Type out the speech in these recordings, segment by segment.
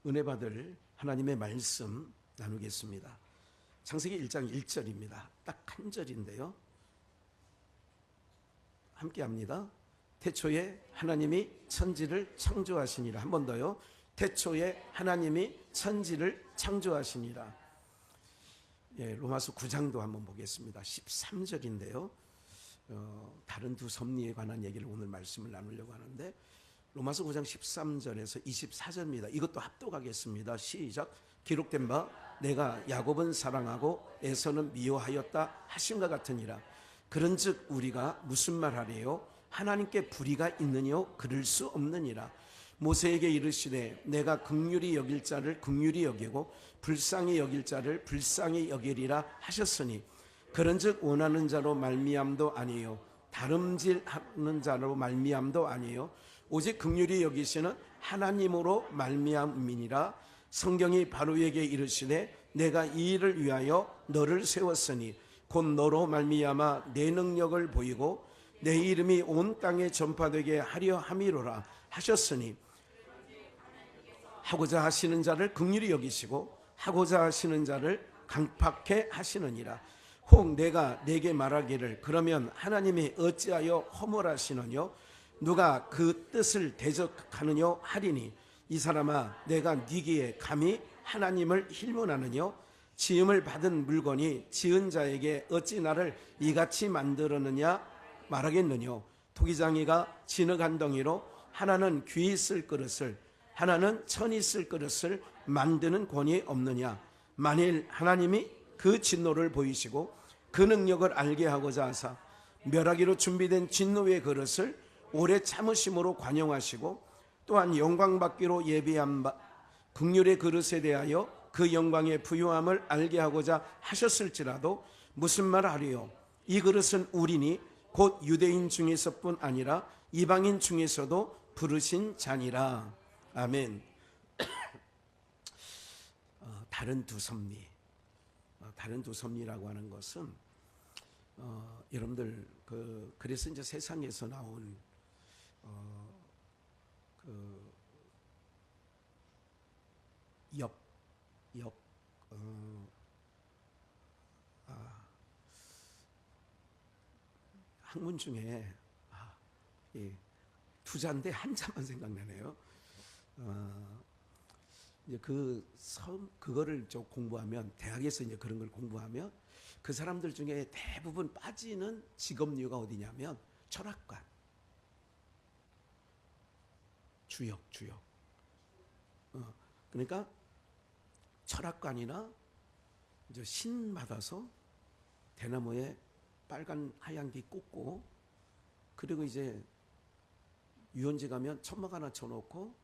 은혜 받을 하나님의 말씀 나누겠습니다. 창세기 1장 1절입니다. 딱 한 절인데요. 함께 합니다. 태초에 하나님이 천지를 창조하시니라. 한 번 더요. 태초에 하나님이 천지를 창조하시니라. 로마서 9장도 한번 보겠습니다. 13절인데요. 다른 두 섭리에 관한 얘기를 오늘 말씀을 나누려고 하는데 로마서 9장 13절에서 24절입니다. 이것도 합독하겠습니다. 시작. 기록된 바 내가 야곱은 사랑하고 에서는 미워하였다 하신 것 같으니라. 그런즉 우리가 무슨 말하리요? 하나님께 불의가 있느뇨? 그럴 수 없느니라. 모세에게 이르시되 내가 긍휼히 여길 자를 긍휼히 여기고 불쌍히 여길 자를 불쌍히 여기리라 하셨으니 그런즉 원하는 자로 말미암도 아니요 다름질하는 자로 말미암도 아니요 오직 긍휼히 여기시는 하나님으로 말미암이니라. 성경이 바로에게 이르시되 내가 이 일을 위하여 너를 세웠으니 곧 너로 말미암아 내 능력을 보이고 내 이름이 온 땅에 전파되게 하려 함이로라 하셨으니 하고자 하시는 자를 긍휼히 여기시고 하고자 하시는 자를 강팍해 하시느니라. 혹 내가 내게 말하기를 그러면 하나님이 어찌하여 허물하시느뇨? 누가 그 뜻을 대적하느뇨 하리니 이 사람아 내가 네기에 감히 하나님을 힐문하느뇨? 지음을 받은 물건이 지은 자에게 어찌 나를 이같이 만들었느냐 말하겠느뇨? 토기장이가 진흙 한 덩이로 하나는 귀 쓸 그릇을 하나는 천이 쓸 그릇을 만드는 권이 없느냐? 만일 하나님이 그 진노를 보이시고 그 능력을 알게 하고자 하사 멸하기로 준비된 진노의 그릇을 오래 참으심으로 관용하시고 또한 영광받기로 예비한 긍휼의 그릇에 대하여 그 영광의 부요함을 알게 하고자 하셨을지라도 무슨 말 하리요? 이 그릇은 우리니 곧 유대인 중에서뿐 아니라 이방인 중에서도 부르신 자니라. 아멘. 다른 두 섭리. 다른 두 섭리라고 하는 것은 여러분들 그래서 이제 세상에서 나온 학문 중에 투자인데 한자만 생각나네요. 이제 그거를 좀 공부하면 대학에서 이제 그런 걸 공부하면 그 사람들 중에 대부분 빠지는 직업류가 어디냐면 철학관, 주역. 그러니까 철학관이나 이제 신 받아서 대나무에 빨간 하얀 기 꽂고 그리고 이제 유원지 가면 천막 하나 쳐놓고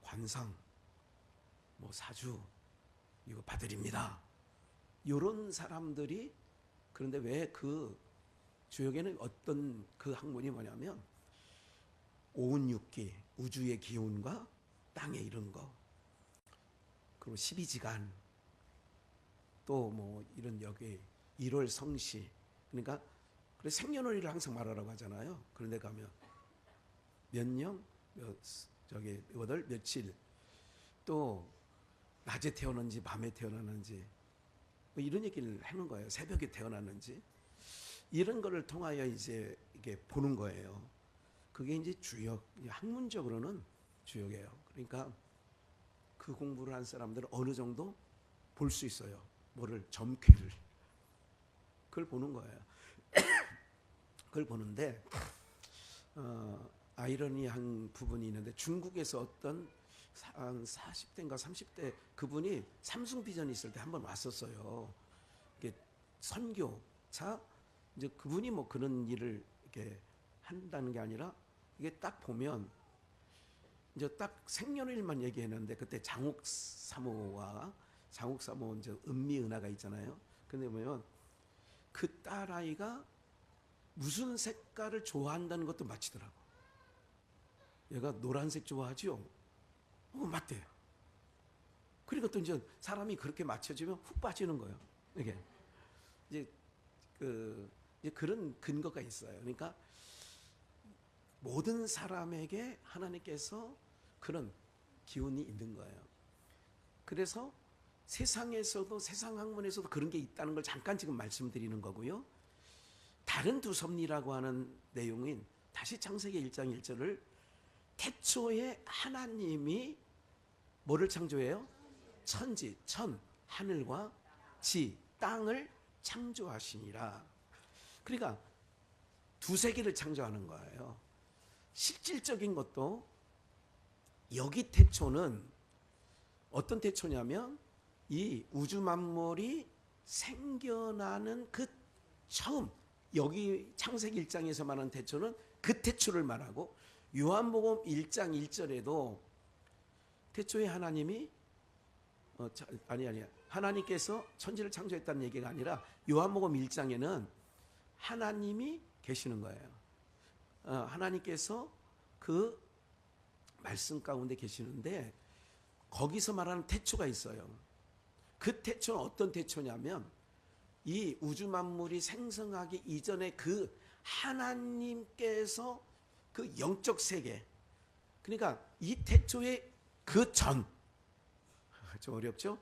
관상, 사주 이거 받으립니다. 이런 사람들이 그런데 왜 그 주역에는 어떤 그 학문이 뭐냐면 오운육기 우주의 기운과 땅의 이런 거 그리고 12지간 또 이런 여기 1월 성시 그러니까 생년월일을 항상 말하라고 하잖아요. 그런데 가면 몇 년 저기 몇월 며칠 또 낮에 태어났는지 밤에 태어났는지 이런 얘기를 하는 거예요. 새벽에 태어났는지 이런 거를 통하여 이제 이게 보는 거예요. 그게 이제 주역, 학문적으로는 주역이에요. 그러니까 그 공부를 한 사람들은 어느 정도 볼 수 있어요. 뭐를 점괘를 그걸 보는 거예요. 그걸 보는데 아이러니한 부분이 있는데 중국에서 어떤 한 40대인가 30대 그분이 삼성 비전이 있을 때 한번 왔었어요. 이게 선교차 이제 그분이 그런 일을 이렇게 한다는 게 아니라 이게 딱 보면 이제 딱 생년월일만 얘기했는데 그때 장욱 사모와 이제 은미은하가 있잖아요. 근데 보면 그 딸아이가 무슨 색깔을 좋아한다는 것도 맞히더라고. 얘가 노란색 좋아하죠? 맞대. 그리고 또 이제 사람이 그렇게 맞춰지면 훅 빠지는 거예요. 이게 이제 그런 근거가 있어요. 그러니까 모든 사람에게 하나님께서 그런 기운이 있는 거예요. 그래서 세상에서도 세상 학문에서도 그런 게 있다는 걸 잠깐 지금 말씀드리는 거고요. 다른 두 섭리라고 하는 내용인 다시 창세기 1장 1절을 태초에 하나님이 뭐를 창조해요? 천지, 하늘과 지, 땅을 창조하시니라. 그러니까 두세 개를 창조하는 거예요. 실질적인 것도 여기 태초는 어떤 태초냐면 이 우주 만물이 생겨나는 그 처음, 여기 창세기 1장에서 말하는 태초는 그 태초를 말하고, 요한복음 1장 1절에도 태초에 하나님이 하나님께서 천지를 창조했다는 얘기가 아니라 요한복음 1장에는 하나님이 계시는 거예요. 하나님께서 그 말씀 가운데 계시는데 거기서 말하는 태초가 있어요. 그 태초는 어떤 태초냐면 이 우주 만물이 생성하기 이전에 그 하나님께서 그 영적 세계, 그러니까 이 태초의 그 전, 좀 어렵죠?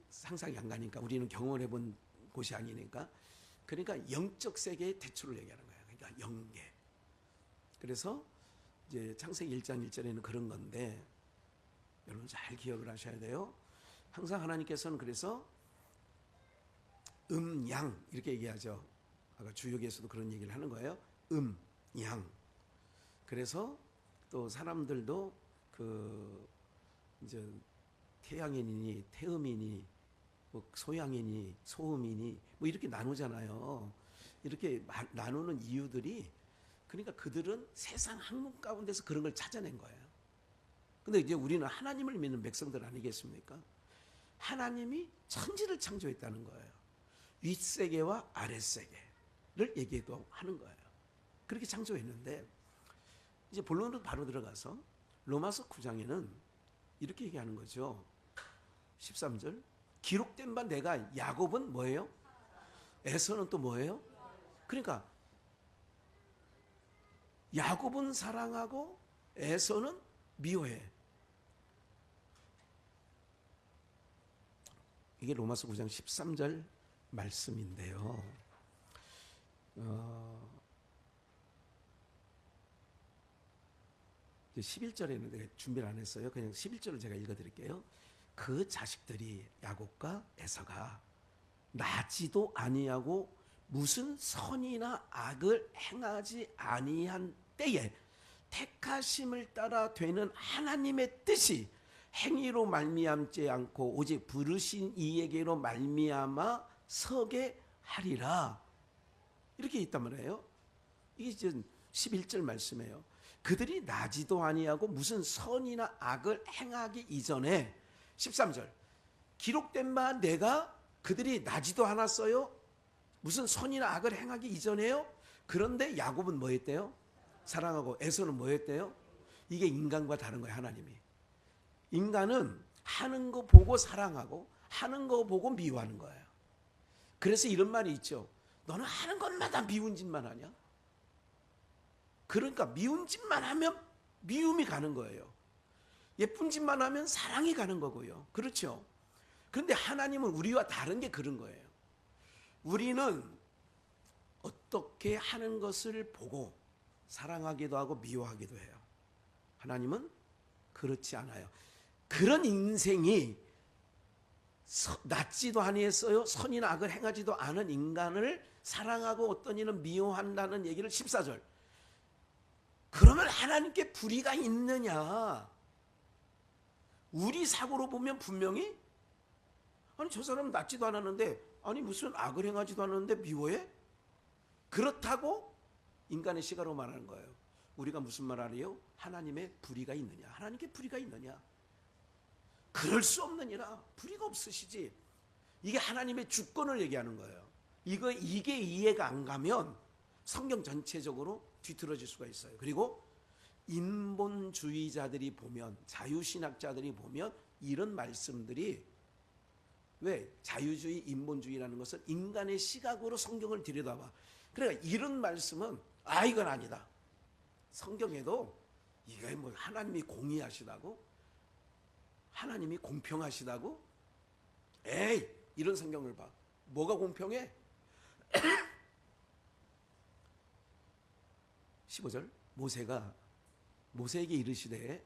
상상이 안 가니까, 우리는 경험을 해본 곳이 아니니까. 그러니까 영적 세계의 태초를 얘기하는 거예요. 그러니까 영계. 그래서 이제 창세기 1장 1절에는 그런 건데 여러분 잘 기억을 하셔야 돼요. 항상 하나님께서는 그래서 양 이렇게 얘기하죠. 아까 주역에서도 그런 얘기를 하는 거예요. 양. 그래서 또 사람들도 그 이제 태양인이니 태음이니 뭐 소양이니 소음이니 뭐 이렇게 나누잖아요. 이렇게 나누는 이유들이, 그러니까 그들은 세상 학문 가운데서 그런 걸 찾아낸 거예요. 근데 이제 우리는 하나님을 믿는 백성들 아니겠습니까? 하나님이 천지를 창조했다는 거예요. 윗세계와 아랫세계를 얘기도 하는 거예요. 그렇게 창조했는데 이제 본론으로 바로 들어가서 로마서 9장에는 이렇게 얘기하는 거죠. 13절, 기록된 바 내가, 야곱은 뭐예요? 에서는 또 뭐예요? 그러니까 야곱은 사랑하고 에서는 미워해. 이게 로마서 9장 13절 말씀인데요. 11절에는 내가 준비를 안 했어요. 그냥 11절을 제가 읽어드릴게요. 그 자식들이 야곱과 에서가 나지도 아니하고 무슨 선이나 악을 행하지 아니한 때에 택하심을 따라 되는 하나님의 뜻이 행위로 말미암지 않고 오직 부르신 이에게로 말미암아 서게 하리라. 이렇게 있단 말이에요. 이게 이제 11절 말씀이에요. 그들이 나지도 아니하고 무슨 선이나 악을 행하기 이전에, 13절, 기록된 바 내가, 그들이 나지도 않았어요. 무슨 선이나 악을 행하기 이전에요. 그런데 야곱은 뭐 했대요? 사랑하고 에서는 뭐 했대요? 이게 인간과 다른 거예요. 하나님이, 인간은 하는 거 보고 사랑하고 하는 거 보고 미워하는 거예요. 그래서 이런 말이 있죠. 너는 하는 것마다 미운 짓만 하냐? 그러니까 미운 짓만 하면 미움이 가는 거예요. 예쁜 짓만 하면 사랑이 가는 거고요. 그렇죠? 그런데 하나님은 우리와 다른 게 그런 거예요. 우리는 어떻게 하는 것을 보고 사랑하기도 하고 미워하기도 해요. 하나님은 그렇지 않아요. 그런 인생이 낫지도 아니했어요. 선이나 악을 행하지도 않은 인간을 사랑하고 어떤 이는 미워한다는 얘기를 14절. 그러면 하나님께 불의가 있느냐? 우리 사고로 보면 분명히, 아니 저 사람은 낫지도 않았는데, 아니 무슨 악을 행하지도 않았는데 미워해? 그렇다고 인간의 시각으로 말하는 거예요. 우리가 무슨 말 하래요? 하나님의 불의가 있느냐? 하나님께 불의가 있느냐? 그럴 수 없느니라. 불의가 없으시지. 이게 하나님의 주권을 얘기하는 거예요. 이게 이해가 안 가면 성경 전체적으로 뒤틀어질 수가 있어요. 그리고 인본주의자들이 보면, 자유신학자들이 보면 이런 말씀들이, 왜? 자유주의, 인본주의라는 것은 인간의 시각으로 성경을 들여다봐. 그러니까 이런 말씀은 이건 아니다. 성경에도 이게 뭐 하나님이 공의하시다고? 하나님이 공평하시다고? 에이, 이런 성경을 봐. 뭐가 공평해? 15절 모세에게 이르시되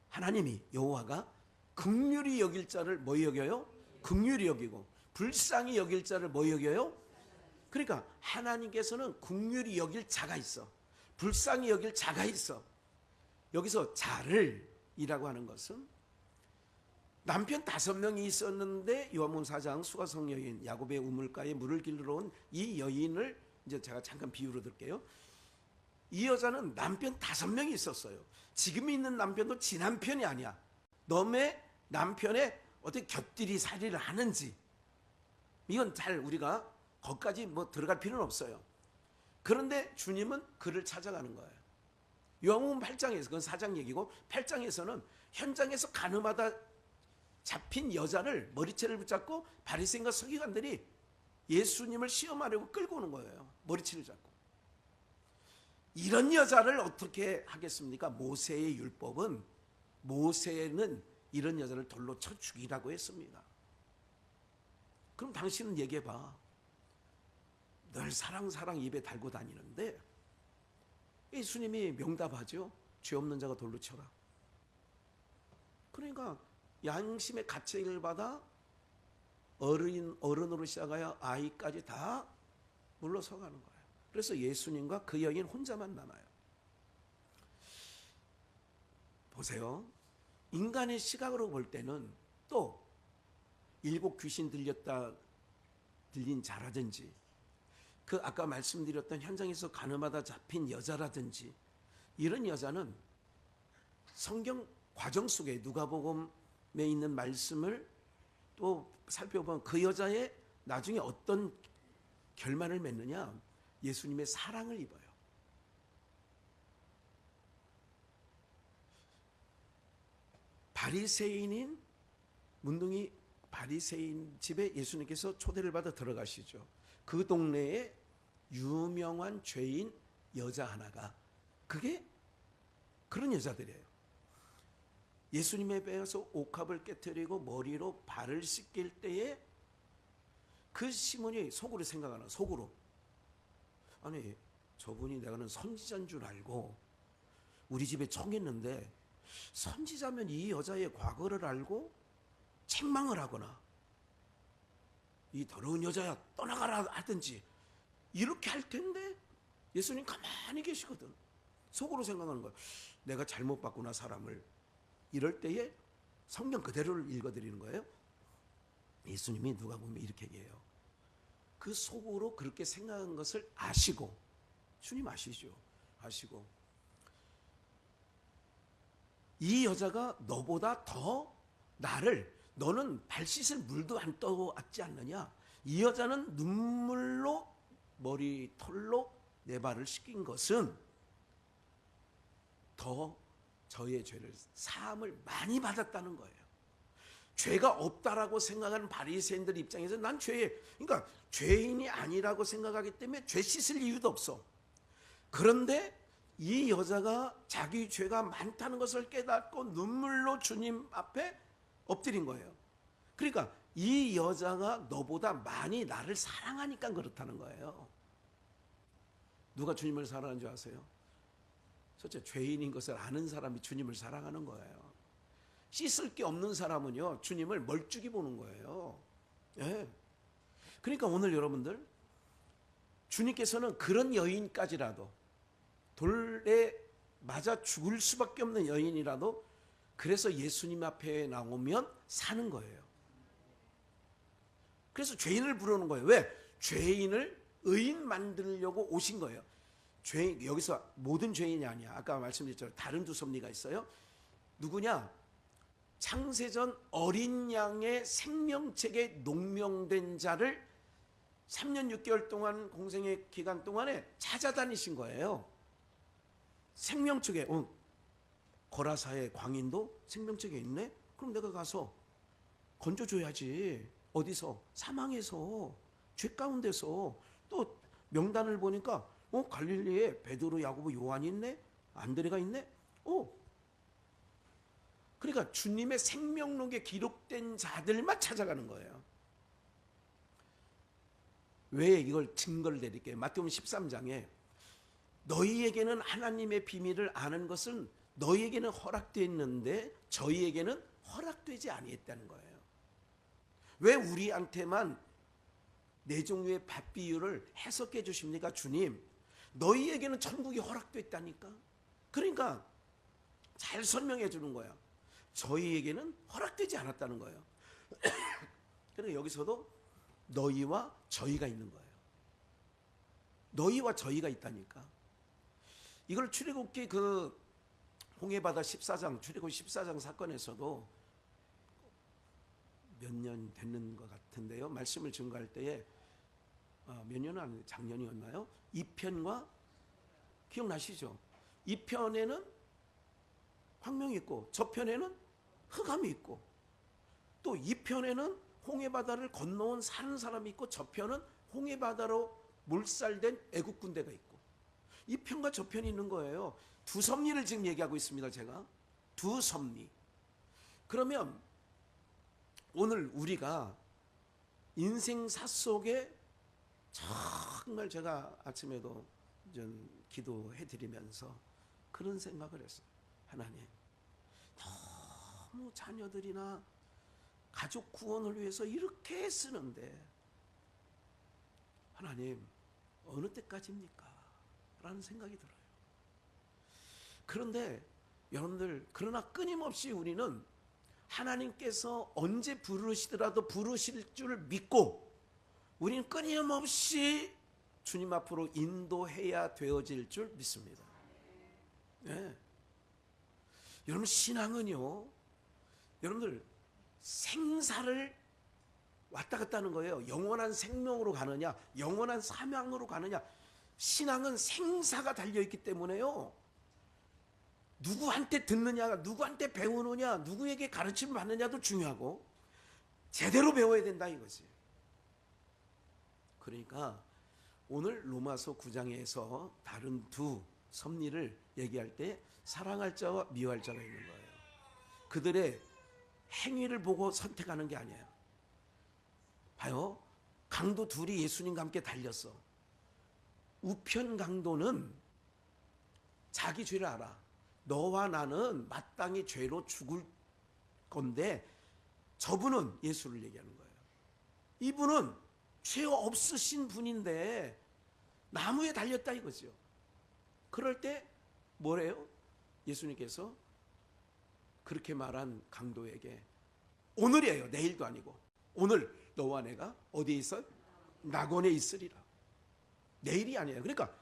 하나님이 여호와가 긍휼히 여길 자를 뭐 여겨요? 긍휼히 여기고 불쌍히 여길 자를 뭐 여겨요? 그러니까 하나님께서는 긍휼히 여길 자가 있어. 불쌍히 여길 자가 있어. 여기서 자를 이라고 하는 것은 남편 5명이 있었는데 요한복음 4장 수가성 여인 야곱의 우물가에 물을 길러 온 이 여인을 이제 제가 잠깐 비유로 들게요. 이 여자는 남편 5명이 있었어요. 지금 있는 남편도 지 남편이 아니야. 너의 남편의 어떻게 곁들이 살이를 하는지 이건 잘 우리가 거기까지 뭐 들어갈 필요는 없어요. 그런데 주님은 그를 찾아가는 거예요. 요한복음 8장에서 그건 4장 얘기고 8장에서는 현장에서 가늠하다 잡힌 여자를 머리채를 붙잡고 바리새인과 서기관들이 예수님을 시험하려고 끌고 오는 거예요. 머리채를 잡고. 이런 여자를 어떻게 하겠습니까? 모세의 율법은 모세는 이런 여자를 돌로 쳐 죽이라고 했습니다. 그럼 당신은 얘기해봐. 늘 사랑 입에 달고 다니는데 예수님이 명답하죠. 죄 없는 자가 돌로 쳐라. 그러니까 양심의 가책을 받아 어른으로 시작하여 아이까지 다 물러서가는 거예요. 그래서 예수님과 그 여인 혼자만 남아요. 보세요. 인간의 시각으로 볼 때는 또 7 귀신 들린 자라든지 그 아까 말씀드렸던 현장에서 가늠하다 잡힌 여자라든지 이런 여자는 성경 과정 속에 누가복음에 있는 말씀을 또 살펴보면 그 여자의 나중에 어떤 결말을 맺느냐? 예수님의 사랑을 입어요. 바리새인인 문둥이 바리새인 집에 예수님께서 초대를 받아 들어가시죠. 그 동네에 유명한 죄인 여자 하나가 그게 그런 여자들이에요. 예수님의 배에서 옥합을 깨뜨리고 머리로 발을 씻길 때에 그 시몬이 속으로 생각하나 속으로 아니 저분이 내가는 선지자인 줄 알고 우리 집에 청했는데 선지자면 이 여자의 과거를 알고 책망을 하거나 이 더러운 여자야 떠나가라 하든지 이렇게 할 텐데 예수님 가만히 계시거든. 속으로 생각하는 거야. 내가 잘못 봤구나 사람을. 이럴 때에 성경 그대로를 읽어드리는 거예요. 예수님이 누가 보면 이렇게 얘기해요. 그 속으로 그렇게 생각한 것을 아시고 주님 아시죠. 아시고 이 여자가 너보다 더 나를 너는 발 씻을 물도 안 떠왔지 않느냐. 이 여자는 눈물로 머리털로 내 발을 씻긴 것은 더 저의 죄를 사함을 많이 받았다는 거예요. 죄가 없다라고 생각하는 바리새인들 입장에서 난 그러니까 죄인이 아니라고 생각하기 때문에 죄 씻을 이유도 없어. 그런데 이 여자가 자기 죄가 많다는 것을 깨닫고 눈물로 주님 앞에 엎드린 거예요. 그러니까 이 여자가 너보다 많이 나를 사랑하니까 그렇다는 거예요. 누가 주님을 사랑하는 줄 아세요? 첫째, 죄인인 것을 아는 사람이 주님을 사랑하는 거예요. 씻을 게 없는 사람은요, 주님을 멀찍이 보는 거예요. 예. 그러니까 오늘 여러분들, 주님께서는 그런 여인까지라도 돌에 맞아 죽을 수밖에 없는 여인이라도 그래서 예수님 앞에 나오면 사는 거예요. 그래서 죄인을 부르는 거예요. 왜? 죄인을 의인 만들려고 오신 거예요. 죄인, 여기서 모든 죄인이 아니야. 아까 말씀드렸죠. 다른 두 섭리가 있어요. 누구냐? 창세전 어린 양의 생명책에 농명된 자를 3년 6개월 동안 공생의 기간 동안에 찾아다니신 거예요. 생명책에 거라사의 광인도 생명책에 있네? 그럼 내가 가서 건져줘야지. 어디서? 사망에서, 죄 가운데서. 또 명단을 보니까 갈릴리에 베드로, 야고보, 요한이 있네? 안드레가 있네? 그러니까 주님의 생명록에 기록된 자들만 찾아가는 거예요. 왜 이걸 증거를 드릴게요. 마태복음 13장에 너희에게는 하나님의 비밀을 아는 것은 너희에게는 허락되어 있는데 저희에게는 허락되지 아니했다는 거예요. 왜 우리한테만 네 종류의 밥 비유를 해석해 주십니까? 주님, 너희에게는 천국이 허락되어 있다니까. 그러니까 잘 설명해 주는 거야. 저희에게는 허락되지 않았다는 거예요. 그러니까 여기서도 너희와 저희가 있는 거예요. 너희와 저희가 있다니까. 이걸 출애굽기 그 홍해바다 14장, 출애굽 14장 사건에서도 몇 년 됐는 것 같은데요. 말씀을 증거할 때에 몇 년은 아니고 작년이었나요? 2편과 기억나시죠? 2편에는 황명이 있고 저편에는 흑암이 있고 또 2편에는 홍해바다를 건너온 사는 사람이 있고 저편은 홍해바다로 몰살된 애국 군대가 있고 이 편과 저 편이 있는 거예요. 두 섭리를 지금 얘기하고 있습니다. 제가 두 섭리. 그러면 오늘 우리가 인생사 속에 정말 제가 아침에도 좀 기도해 드리면서 그런 생각을 했어요. 하나님, 너무 자녀들이나 가족 구원을 위해서 이렇게 쓰는데 하나님 어느 때까지입니까? 라는 생각이 들어요. 그런데 여러분들, 그러나 끊임없이 우리는 하나님께서 언제 부르시더라도 부르실 줄 믿고 우리는 끊임없이 주님 앞으로 인도해야 되어질 줄 믿습니다. 네. 여러분, 신앙은요, 여러분들 생사를 왔다 갔다 하는 거예요. 영원한 생명으로 가느냐, 영원한 사명으로 가느냐. 신앙은 생사가 달려있기 때문에요. 누구한테 듣느냐, 누구한테 배우느냐, 누구에게 가르침을 받느냐도 중요하고 제대로 배워야 된다 이거지. 그러니까 오늘 로마서 9장에서 다른 두 섭리를 얘기할 때 사랑할 자와 미워할 자가 있는 거예요. 그들의 행위를 보고 선택하는 게 아니에요. 봐요. 강도 둘이 예수님과 함께 달렸어. 우편 강도는 자기 죄를 알아. 너와 나는 마땅히 죄로 죽을 건데 저분은 예수를 얘기하는 거예요. 이분은 죄 없으신 분인데 나무에 달렸다 이거죠. 그럴 때 뭐래요? 예수님께서 그렇게 말한 강도에게 오늘이에요. 내일도 아니고 오늘 너와 내가 어디에 있어? 낙원에 있으리라. 내일이 아니에요. 그러니까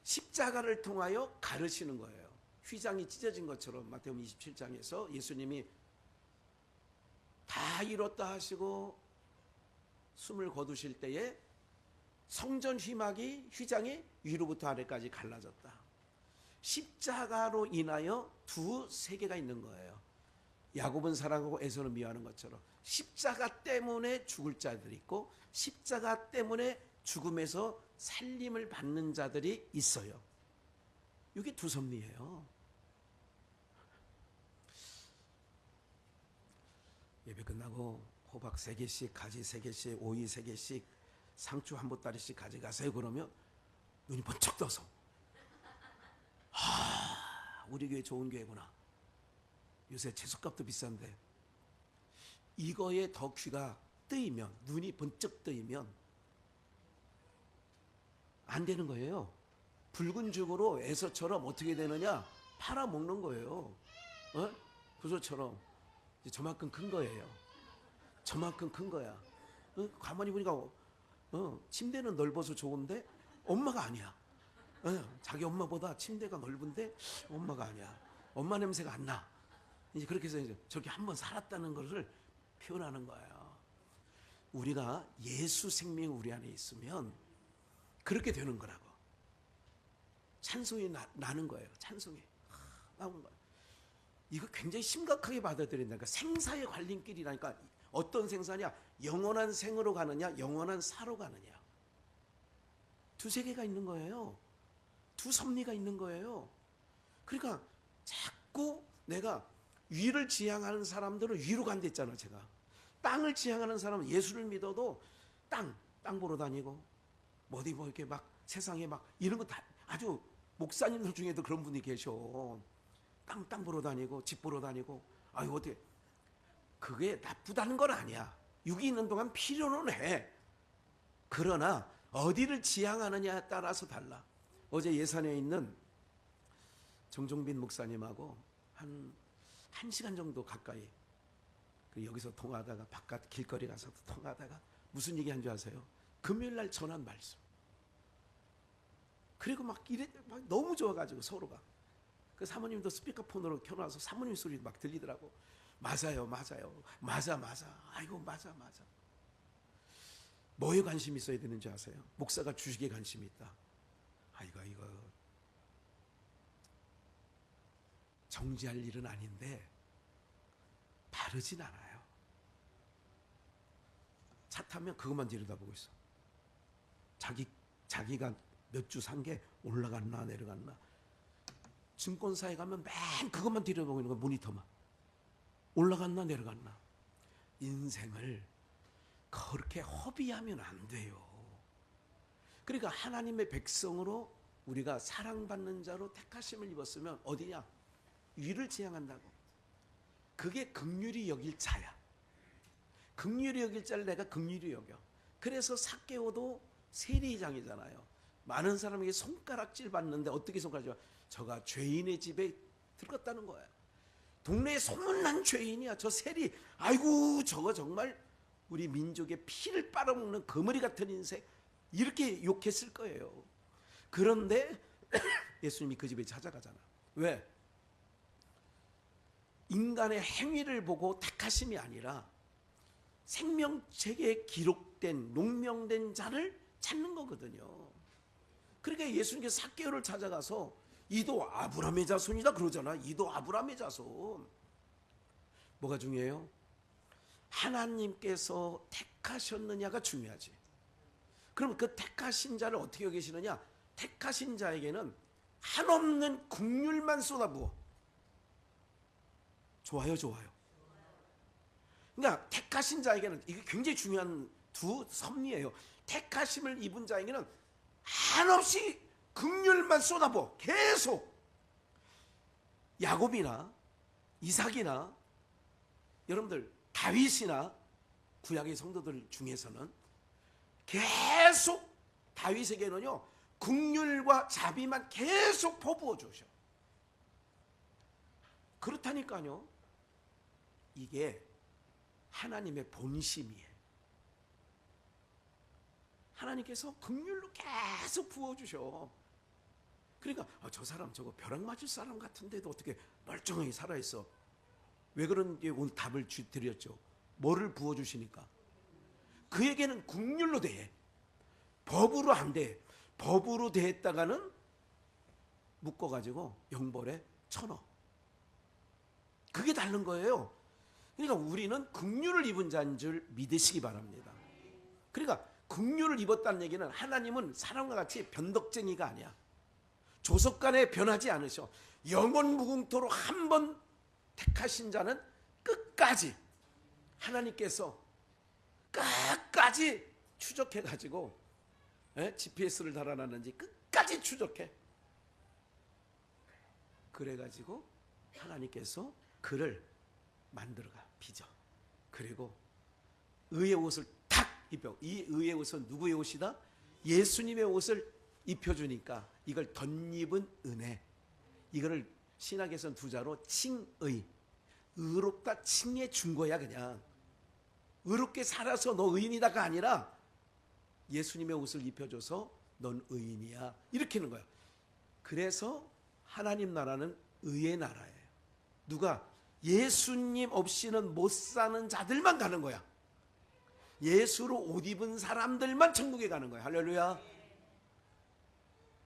십자가를 통하여 가르치는 거예요. 휘장이 찢어진 것처럼 마태복음 27장에서 예수님이 다 이뤘다 하시고 숨을 거두실 때에 성전 휘장이 위로부터 아래까지 갈라졌다. 십자가로 인하여 두 세계가 있는 거예요. 야곱은 사랑하고 에서는 미워하는 것처럼 십자가 때문에 죽을 자들이 있고 십자가 때문에 죽음에서 살림을 받는 자들이 있어요. 이게 두 섭리예요. 예배 끝나고 호박 3개씩, 가지 3개씩, 오이 3개씩, 상추 한 보따리씩 가져가세요. 그러면 눈이 번쩍 떠서 우리 교회 좋은 교회구나. 요새 채소값도 비싼데 이거에 더 귀가 뜨이면, 눈이 번쩍 뜨이면 안 되는 거예요. 붉은 죽으로 에서처럼 어떻게 되느냐? 팔아먹는 거예요. 부소처럼 저만큼 큰 거예요. 저만큼 큰 거야. 가만히 보니까 침대는 넓어서 좋은데 엄마가 아니야. 자기 엄마보다 침대가 넓은데 엄마가 아니야. 엄마 냄새가 안 나. 이제 그렇게 해서 이제 저렇게 한번 살았다는 것을 표현하는 거예요. 우리가 예수 생명이 우리 안에 있으면 그렇게 되는 거라고. 찬송이 나는 거예요. 찬송이 나오는 거예요. 이거 굉장히 심각하게 받아들인다니까. 생사의 갈림길이라니까. 어떤 생사냐? 영원한 생으로 가느냐, 영원한 사로 가느냐. 두 세계가 있는 거예요. 두 섭리가 있는 거예요. 그러니까 자꾸 내가 위를 지향하는 사람들은 위로 간댔잖아 제가. 땅을 지향하는 사람은 예수를 믿어도 땅 보러 다니고 어디 뭐 이렇게 막 세상에 막 이런 거 다 아주 목사님들 중에도 그런 분이 계셔. 땅 보러 다니고 집 보러 다니고 아유 어떻게 그게 나쁘다는 건 아니야. 육이 있는 동안 필요는 해. 그러나 어디를 지향하느냐에 따라서 달라. 어제 예산에 있는 정종빈 목사님하고 한 1시간 정도 가까이 여기서 통화하다가 바깥 길거리 가서 통화하다가 무슨 얘기한 줄 아세요? 금요일 날 전한 말씀. 그리고 막 너무 좋아가지고 서로가. 그 사모님도 스피커폰으로 켜놔서 사모님 소리 막 들리더라고. 맞아요. 맞아. 아이고 맞아. 뭐에 관심이 있어야 되는 줄 아세요? 목사가 주식에 관심이 있다. 이거 정지할 일은 아닌데 바르진 않아요. 차 타면 그것만 들여다보고 있어. 자기가 몇 주 산 게 올라갔나 내려갔나. 증권사에 가면 맨 그것만 들여다보고 있는 거야. 모니터만. 올라갔나 내려갔나. 인생을 그렇게 허비하면 안 돼요. 그러니까 하나님의 백성으로 우리가 사랑받는 자로 택하심을 입었으면 어디냐? 위를 지향한다고. 그게 긍휼히 여길 자야. 긍휼히 여길 자를 내가 긍휼히 여겨. 그래서 삭개오도 세리장이잖아요. 많은 사람에게 손가락질 받는데 어떻게 손가락질 받아? 저가 죄인의 집에 들어갔다는 거예요. 동네에 소문난 죄인이야. 저 세리. 아이고 저거 정말 우리 민족의 피를 빨아먹는 거머리 같은 인생. 이렇게 욕했을 거예요. 그런데 예수님이 그 집에 찾아가잖아. 왜? 인간의 행위를 보고 택하심이 아니라 생명책에 기록된 농명된 자를 찾는 거거든요. 그러니까 예수님께서 삭개오를 찾아가서 이도 아브라함의 자손이다 그러잖아. 이도 아브라함의 자손. 뭐가 중요해요? 하나님께서 택하셨느냐가 중요하지. 그럼 그 택하신 자를 어떻게 여기시느냐? 택하신 자에게는 한없는 긍휼만 쏟아부어. 좋아요. 그러니까 택하신 자에게는 이게 굉장히 중요한 두 섭리예요. 택하심을 입은 자에게는 한없이 긍휼만 쏟아부어. 계속. 야곱이나 이삭이나 여러분들 다윗이나 구약의 성도들 중에서는 계속 다윗에게는요 긍휼과 자비만 계속 퍼부어 주셔. 그렇다니까요. 이게 하나님의 본심이에요. 하나님께서 긍휼로 계속 부어주셔. 그러니까 저 사람 저거 벼락 맞을 사람 같은데도 어떻게 멀쩡하게 살아있어. 왜 그런지 오늘 답을 드렸죠. 뭐를 부어주시니까. 그에게는 긍휼로 대해. 법으로 안 돼. 법으로 대했다가는 묶어가지고 영벌에 쳐넣어. 그게 다른 거예요. 그러니까 우리는 긍휼을 입은 자인 줄 믿으시기 바랍니다. 그러니까 긍휼을 입었다는 얘기는 하나님은 사람과 같이 변덕쟁이가 아니야. 조석간에 변하지 않으셔. 영원 무궁토로 한 번 택하신 자는 끝까지 하나님께서 끝까지 추적해가지고 GPS를 달아놨는지 끝까지 추적해. 그래가지고 하나님께서 그를 만들어가 빚어. 그리고 의의 옷을 탁 입혀. 이 의의 옷은 누구의 옷이다? 예수님의 옷을 입혀주니까 이걸 덧입은 은혜. 이거를 신학에서는 두 자로 칭의. 의롭다 칭해 준 거야 그냥. 의롭게 살아서 너 의인이다가 아니라 예수님의 옷을 입혀줘서 넌 의인이야. 이렇게 하는 거야. 그래서 하나님 나라는 의의 나라예요. 누가? 예수님 없이는 못 사는 자들만 가는 거야. 예수로 옷 입은 사람들만 천국에 가는 거야. 할렐루야.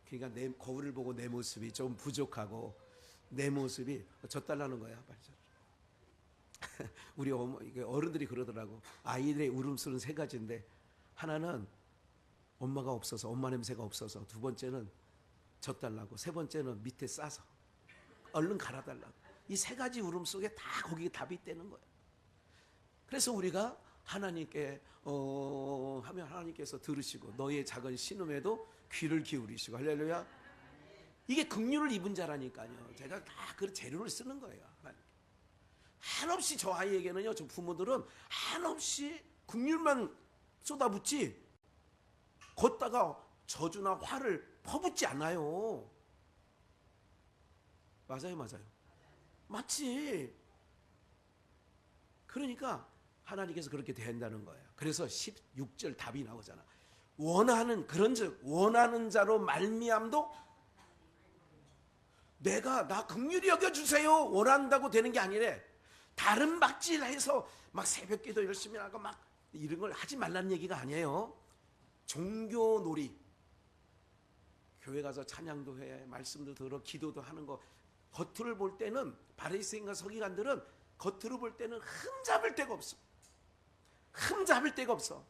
그러니까 내 거울을 보고 내 모습이 좀 부족하고 내 모습이 젖달라는 거야. 우리 어른들이 그러더라고. 아이들의 울음소리는 세 가지인데 하나는 엄마가 없어서, 엄마 냄새가 없어서, 두 번째는 젖달라고, 세 번째는 밑에 싸서 얼른 갈아달라고. 이 세 가지 울음 속에 다 거기에 답이 있다는 거예요. 그래서 우리가 하나님께 하면 하나님께서 들으시고 너의 작은 신음에도 귀를 기울이시고, 할렐루야. 이게 긍휼을 입은 자라니까요. 제가 다 그 재료를 쓰는 거예요. 한없이 저 아이에게는요, 저 부모들은 한없이 긍휼만 쏟아붓지 걷다가 저주나 화를 퍼붓지 않아요. 맞아요. 맞지. 그러니까 하나님께서 그렇게 대한다는 거예요. 그래서 16절 답이 나오잖아. 그런즉 원하는 자로 말미암도 내가 나 긍휼히 여겨주세요 원한다고 되는 게 아니래. 다른 막질해서 막 새벽기도 열심히 하고 막 이런 걸 하지 말라는 얘기가 아니에요. 종교놀이, 교회 가서 찬양도 해, 말씀도 들어, 기도도 하는 거, 겉으로 볼 때는 바리새인과 서기관들은 겉으로 볼 때는 흠잡을 데가 없어.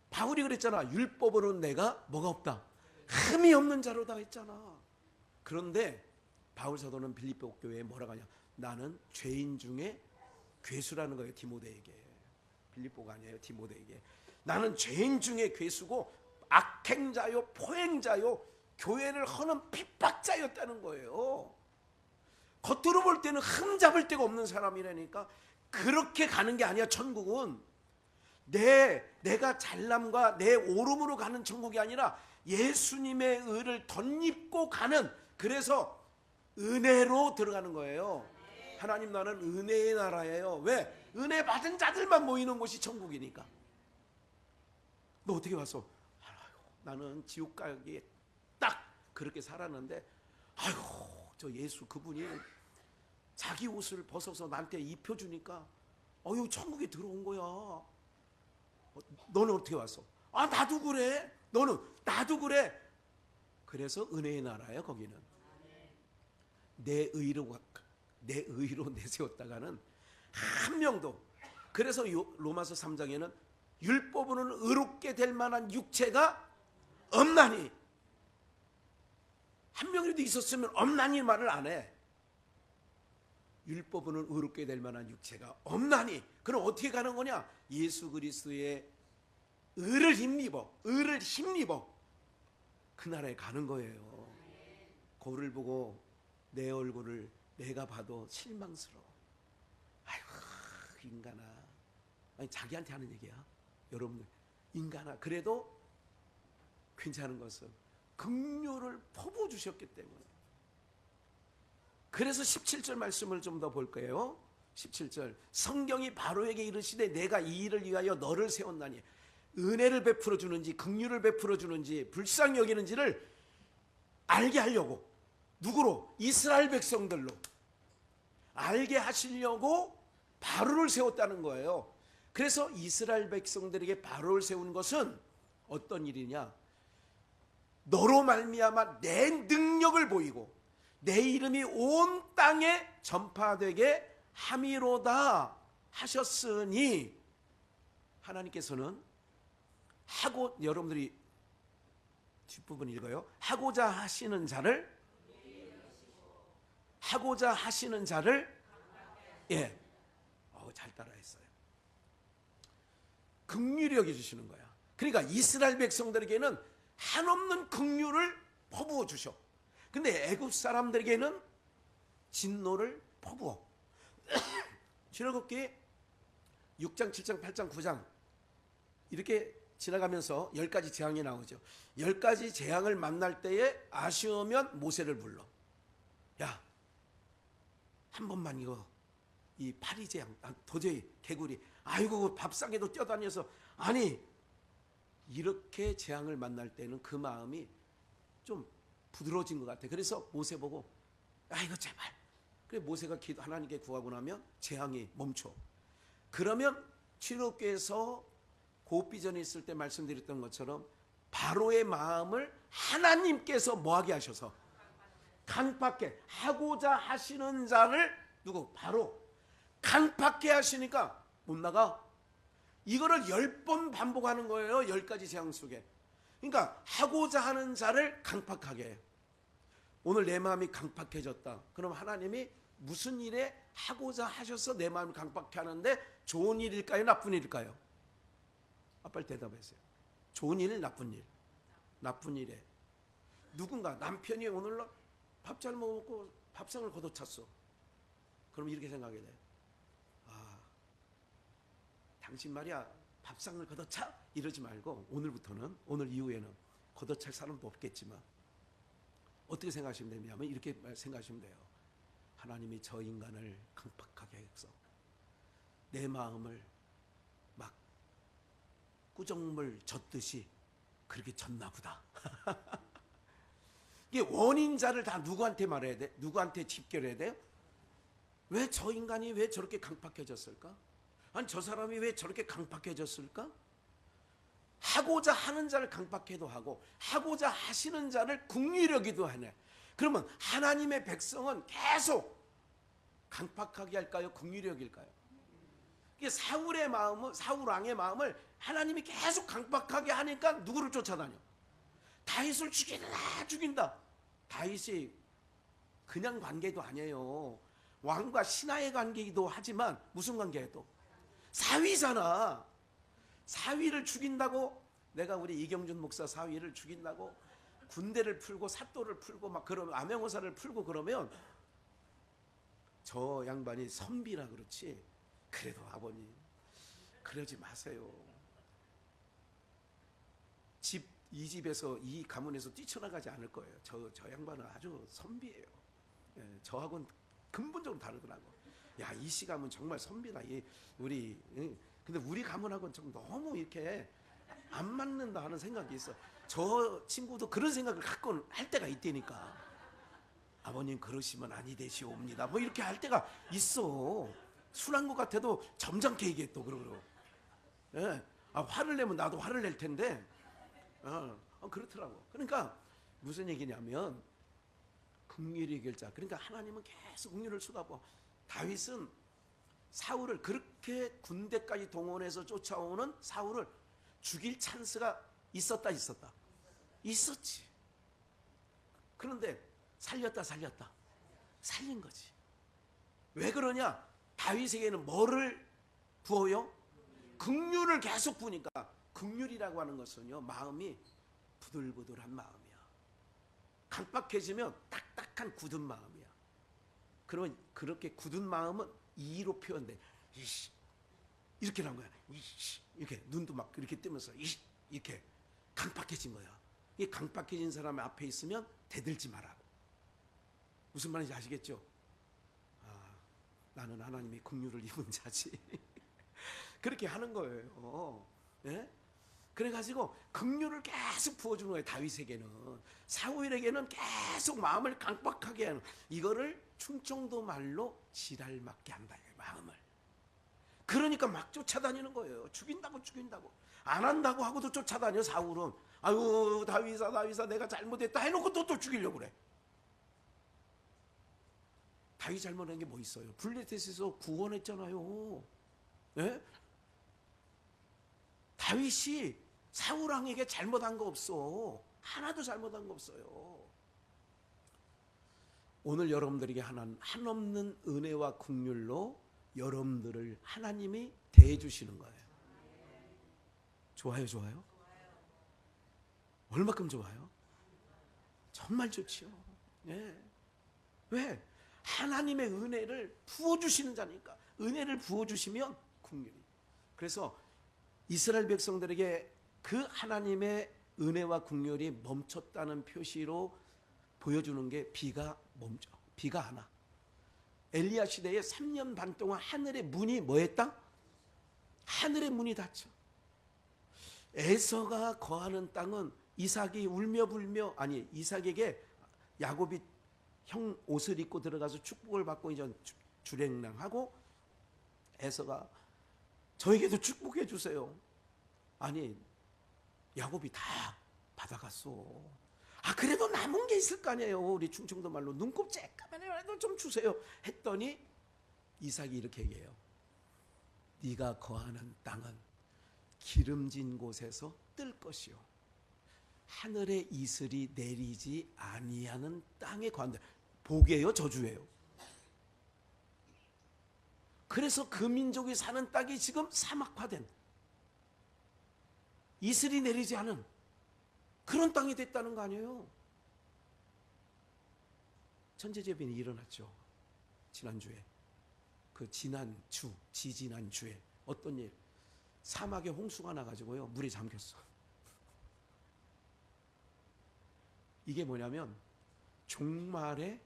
바울이 그랬잖아. 율법으로는 내가 뭐가 없다? 흠이 없는 자로다 했잖아. 그런데 바울 사도는 빌립보 교회에 뭐라고 하냐? 나는 죄인 중에 괴수라는 거예요. 디모데에게. 빌립보가 아니에요. 디모데에게. 나는 죄인 중에 괴수고 악행자요 포행자요 교회를 허는 핍박자였다는 거예요. 겉으로 볼 때는 흠잡을 데가 없는 사람이라니까. 그렇게 가는 게 아니야. 천국은 내가 잘남과 내 오름으로 가는 천국이 아니라 예수님의 의를 덧입고 가는, 그래서 은혜로 들어가는 거예요. 하나님 나라는 은혜의 나라예요. 왜? 은혜 받은 자들만 모이는 곳이 천국이니까. 너 어떻게 왔어? 나는 지옥 가기에 딱 그렇게 살았는데, 아이고 저 예수 그분이 자기 옷을 벗어서 나한테 입혀주니까 천국에 들어온 거야. 너는 어떻게 왔어? 나도 그래. 너는 나도 그래. 그래서 은혜의 나라예요. 거기는 내 의로 내세웠다가는 한 명도. 그래서 로마서 3장에는 율법으로는 의롭게 될 만한 육체가 없나니, 한 명이라도 있었으면 없나니 말을 안 해. 율법으로는 의롭게 될 만한 육체가 없나니. 그럼 어떻게 가는 거냐? 예수 그리스도의 의를 힘입어 그 나라에 가는 거예요. 거울을 보고 내 얼굴을 내가 봐도 실망스러워. 아이고 인간아. 아니 자기한테 하는 얘기야. 여러분들 인간아, 그래도 괜찮은 것은 긍휼을 퍼부어 주셨기 때문에. 그래서 17절 말씀을 좀 더 볼 거예요. 17절 성경이 바로에게 이르시되 내가 이 일을 위하여 너를 세웠나니. 은혜를 베풀어 주는지 긍휼을 베풀어 주는지 불쌍히 여기는지를 알게 하려고. 누구로? 이스라엘 백성들로 알게 하시려고 바로를 세웠다는 거예요. 그래서 이스라엘 백성들에게 바로를 세운 것은 어떤 일이냐? 너로 말미암아 내 능력을 보이고 내 이름이 온 땅에 전파되게 함이로다 하셨으니, 하나님께서는 여러분들이 뒷부분 읽어요. 하고자 하시는 자를 잘 따라했어요. 긍휼히 여겨주시는 거야. 그러니까 이스라엘 백성들에게는 한없는 긍휼을 퍼부어 주셔. 근데 애굽 사람들에게는 진노를 퍼부어. 출애굽기 6장, 7장, 8장, 9장 이렇게 지나가면서 10가지 재앙이 나오죠. 10가지 재앙을 만날 때에 아쉬우면 모세를 불러. 야, 한 번만 이 파리재앙, 도저히 개구리, 아이고 밥상에도 뛰어다녀서, 아니 이렇게 재앙을 만날 때는 그 마음이 좀 부드러워진 것 같아. 그래서 모세 보고 이거 제발. 그래 모세가 하나님께 구하고 나면 재앙이 멈춰. 그러면 출애굽기에서 고비전에 있을 때 말씀드렸던 것처럼 바로의 마음을 하나님께서 뭐하게 하셔서 강팍해 하고자 하시는 자를 바로 강팍해 하시니까 못 나가. 이거를 10번 반복하는 거예요. 10가지 재앙 속에. 그러니까 하고자 하는 자를 강팍하게 해. 오늘 내 마음이 강팍해졌다. 그럼 하나님이 무슨 일에 하고자 하셔서 내 마음을 강박해 하는데 좋은 일일까요? 나쁜 일일까요? 빨리 대답하세요. 좋은 일, 나쁜 일? 나쁜 일에 누군가 남편이 오늘 밥 잘 먹고 밥상을 걷어찼어. 그럼 이렇게 생각해야 돼. 당신 말이야 밥상을 걷어차? 이러지 말고 오늘부터는, 오늘 이후에는 걷어찰 사람도 없겠지만 어떻게 생각하시면 되냐면 이렇게 생각하시면 돼요. 하나님이 저 인간을 강팍하게 해서 내 마음을 막 꾸정물 젓듯이 그렇게 졌나 보다. 이게 원인자를 다 누구한테 말해야 돼? 누구한테 집결해야 돼요? 왜 저 인간이 왜 저렇게 강팍해졌을까? 아니 저 사람이 왜 저렇게 강팍해졌을까? 하고자 하는 자를 강팍해도 하고 하고자 하시는 자를 긍휼히 하네. 그러면 하나님의 백성은 계속 강팍하게 할까요? 긍휼히 여길까요? 이게 사울 왕의 마음을 하나님이 계속 강팍하게 하니까 누구를 쫓아다녀? 다윗을 죽인다. 다윗이 그냥 관계도 아니에요. 왕과 신하의 관계이기도 하지만 무슨 관계예요? 사위잖아. 사위를 죽인다고, 내가 우리 이경준 목사 사위를 죽인다고 군대를 풀고 사또를 풀고 막 그러면 암행어사를 풀고 그러면 저 양반이 선비라 그렇지. 그래도 아버님 그러지 마세요. 이 집에서 이 가문에서 뛰쳐나가지 않을 거예요. 저 양반은 아주 선비예요. 예, 저하고는 근본적으로 다르더라고. 야, 이 씨 가문 정말 선비다. 우리 근데 우리 가문하고는 좀 너무 이렇게 안 맞는다 하는 생각이 있어. 저 친구도 그런 생각을 갖고 할 때가 있다니까. 아버님 그러시면 아니 되시옵니다. 뭐 이렇게 할 때가 있어. 순한 것 같아도 점잖게 얘기해 또 그러고. 예, 화를 내면 나도 화를 낼 텐데. 그렇더라고. 그러니까 무슨 얘기냐면 긍휼히 여길. 그러니까 하나님은 계속 긍휼을 쏟아부어. 다윗은 사울을 그렇게 군대까지 동원해서 쫓아오는 사울을 죽일 찬스가 있었다. 있었지. 그런데 살린 거지. 왜 그러냐? 다윗에게는 뭐를 부어요? 긍휼을 계속 부으니까. 긍휼이라고 하는 것은요, 마음이 부들부들한 마음이야. 강박해지면 딱딱한 굳은 마음이야. 그러면 그렇게 굳은 마음은 이로 표현돼. 이씨 이렇게 난 거야. 이씨 이렇게 눈도 막 이렇게 뜨면서 이씨 이렇게 강박해진 거야. 이 강박해진 사람 앞에 있으면 대들지 말라고. 무슨 말인지 아시겠죠? 나는 하나님의 긍휼을 입은 자지. 그렇게 하는 거예요. 예? 그래가지고 긍휼을 계속 부어주는 거예요. 다윗에게는. 사울에게는 계속 마음을 강박하게 하는, 이거를 충청도 말로 지랄맞게 한다. 마음을. 그러니까 막 쫓아다니는 거예요. 죽인다고 안 한다고 하고도 쫓아다녀. 사울은 아유 다윗아 내가 잘못했다 해놓고 또 죽이려고 그래. 다윗 잘못한 게 뭐 있어요? 블레셋에서 구원했잖아요. 예? 다윗이 사울 왕에게 잘못한 거 없어. 하나도 잘못한 거 없어요. 오늘 여러분들에게 한없는 은혜와 긍휼로 여러분들을 하나님이 대해주시는 거예요. 좋아요? 얼마큼 좋아요? 정말 좋지요. 예. 왜? 하나님의 은혜를 부어주시는 자니까. 은혜를 부어주시면 긍휼이. 그래서 이스라엘 백성들에게 그 하나님의 은혜와 긍휼이 멈췄다는 표시로 보여주는 게 비가 멈춰. 비가 안 와. 엘리야 시대에 3년 반 동안 하늘의 문이 뭐했다? 하늘의 문이 닫혀. 에서가 거하는 땅은 이삭이 이삭에게 야곱이 형 옷을 입고 들어가서 축복을 받고 이제 주랭랑하고, 에서가 저에게도 축복해 주세요. 아니 야곱이 다 받아갔어. 그래도 남은 게 있을 거 아니에요. 우리 충청도 말로 눈곱 쬐까만이라도 좀 주세요 했더니 이삭이 이렇게 얘기해요. 네가 거하는 땅은 기름진 곳에서 뜰 것이요 하늘의 이슬이 내리지 아니하는 땅에 거한다. 복이에요, 저주예요? 그래서 그 민족이 사는 땅이 지금 사막화된, 이슬이 내리지 않은 그런 땅이 됐다는 거 아니에요. 천재재변이 일어났죠. 지난주에, 그 지지난주에 어떤 일, 사막에 홍수가 나가지고요, 물에 잠겼어. 이게 뭐냐면 종말에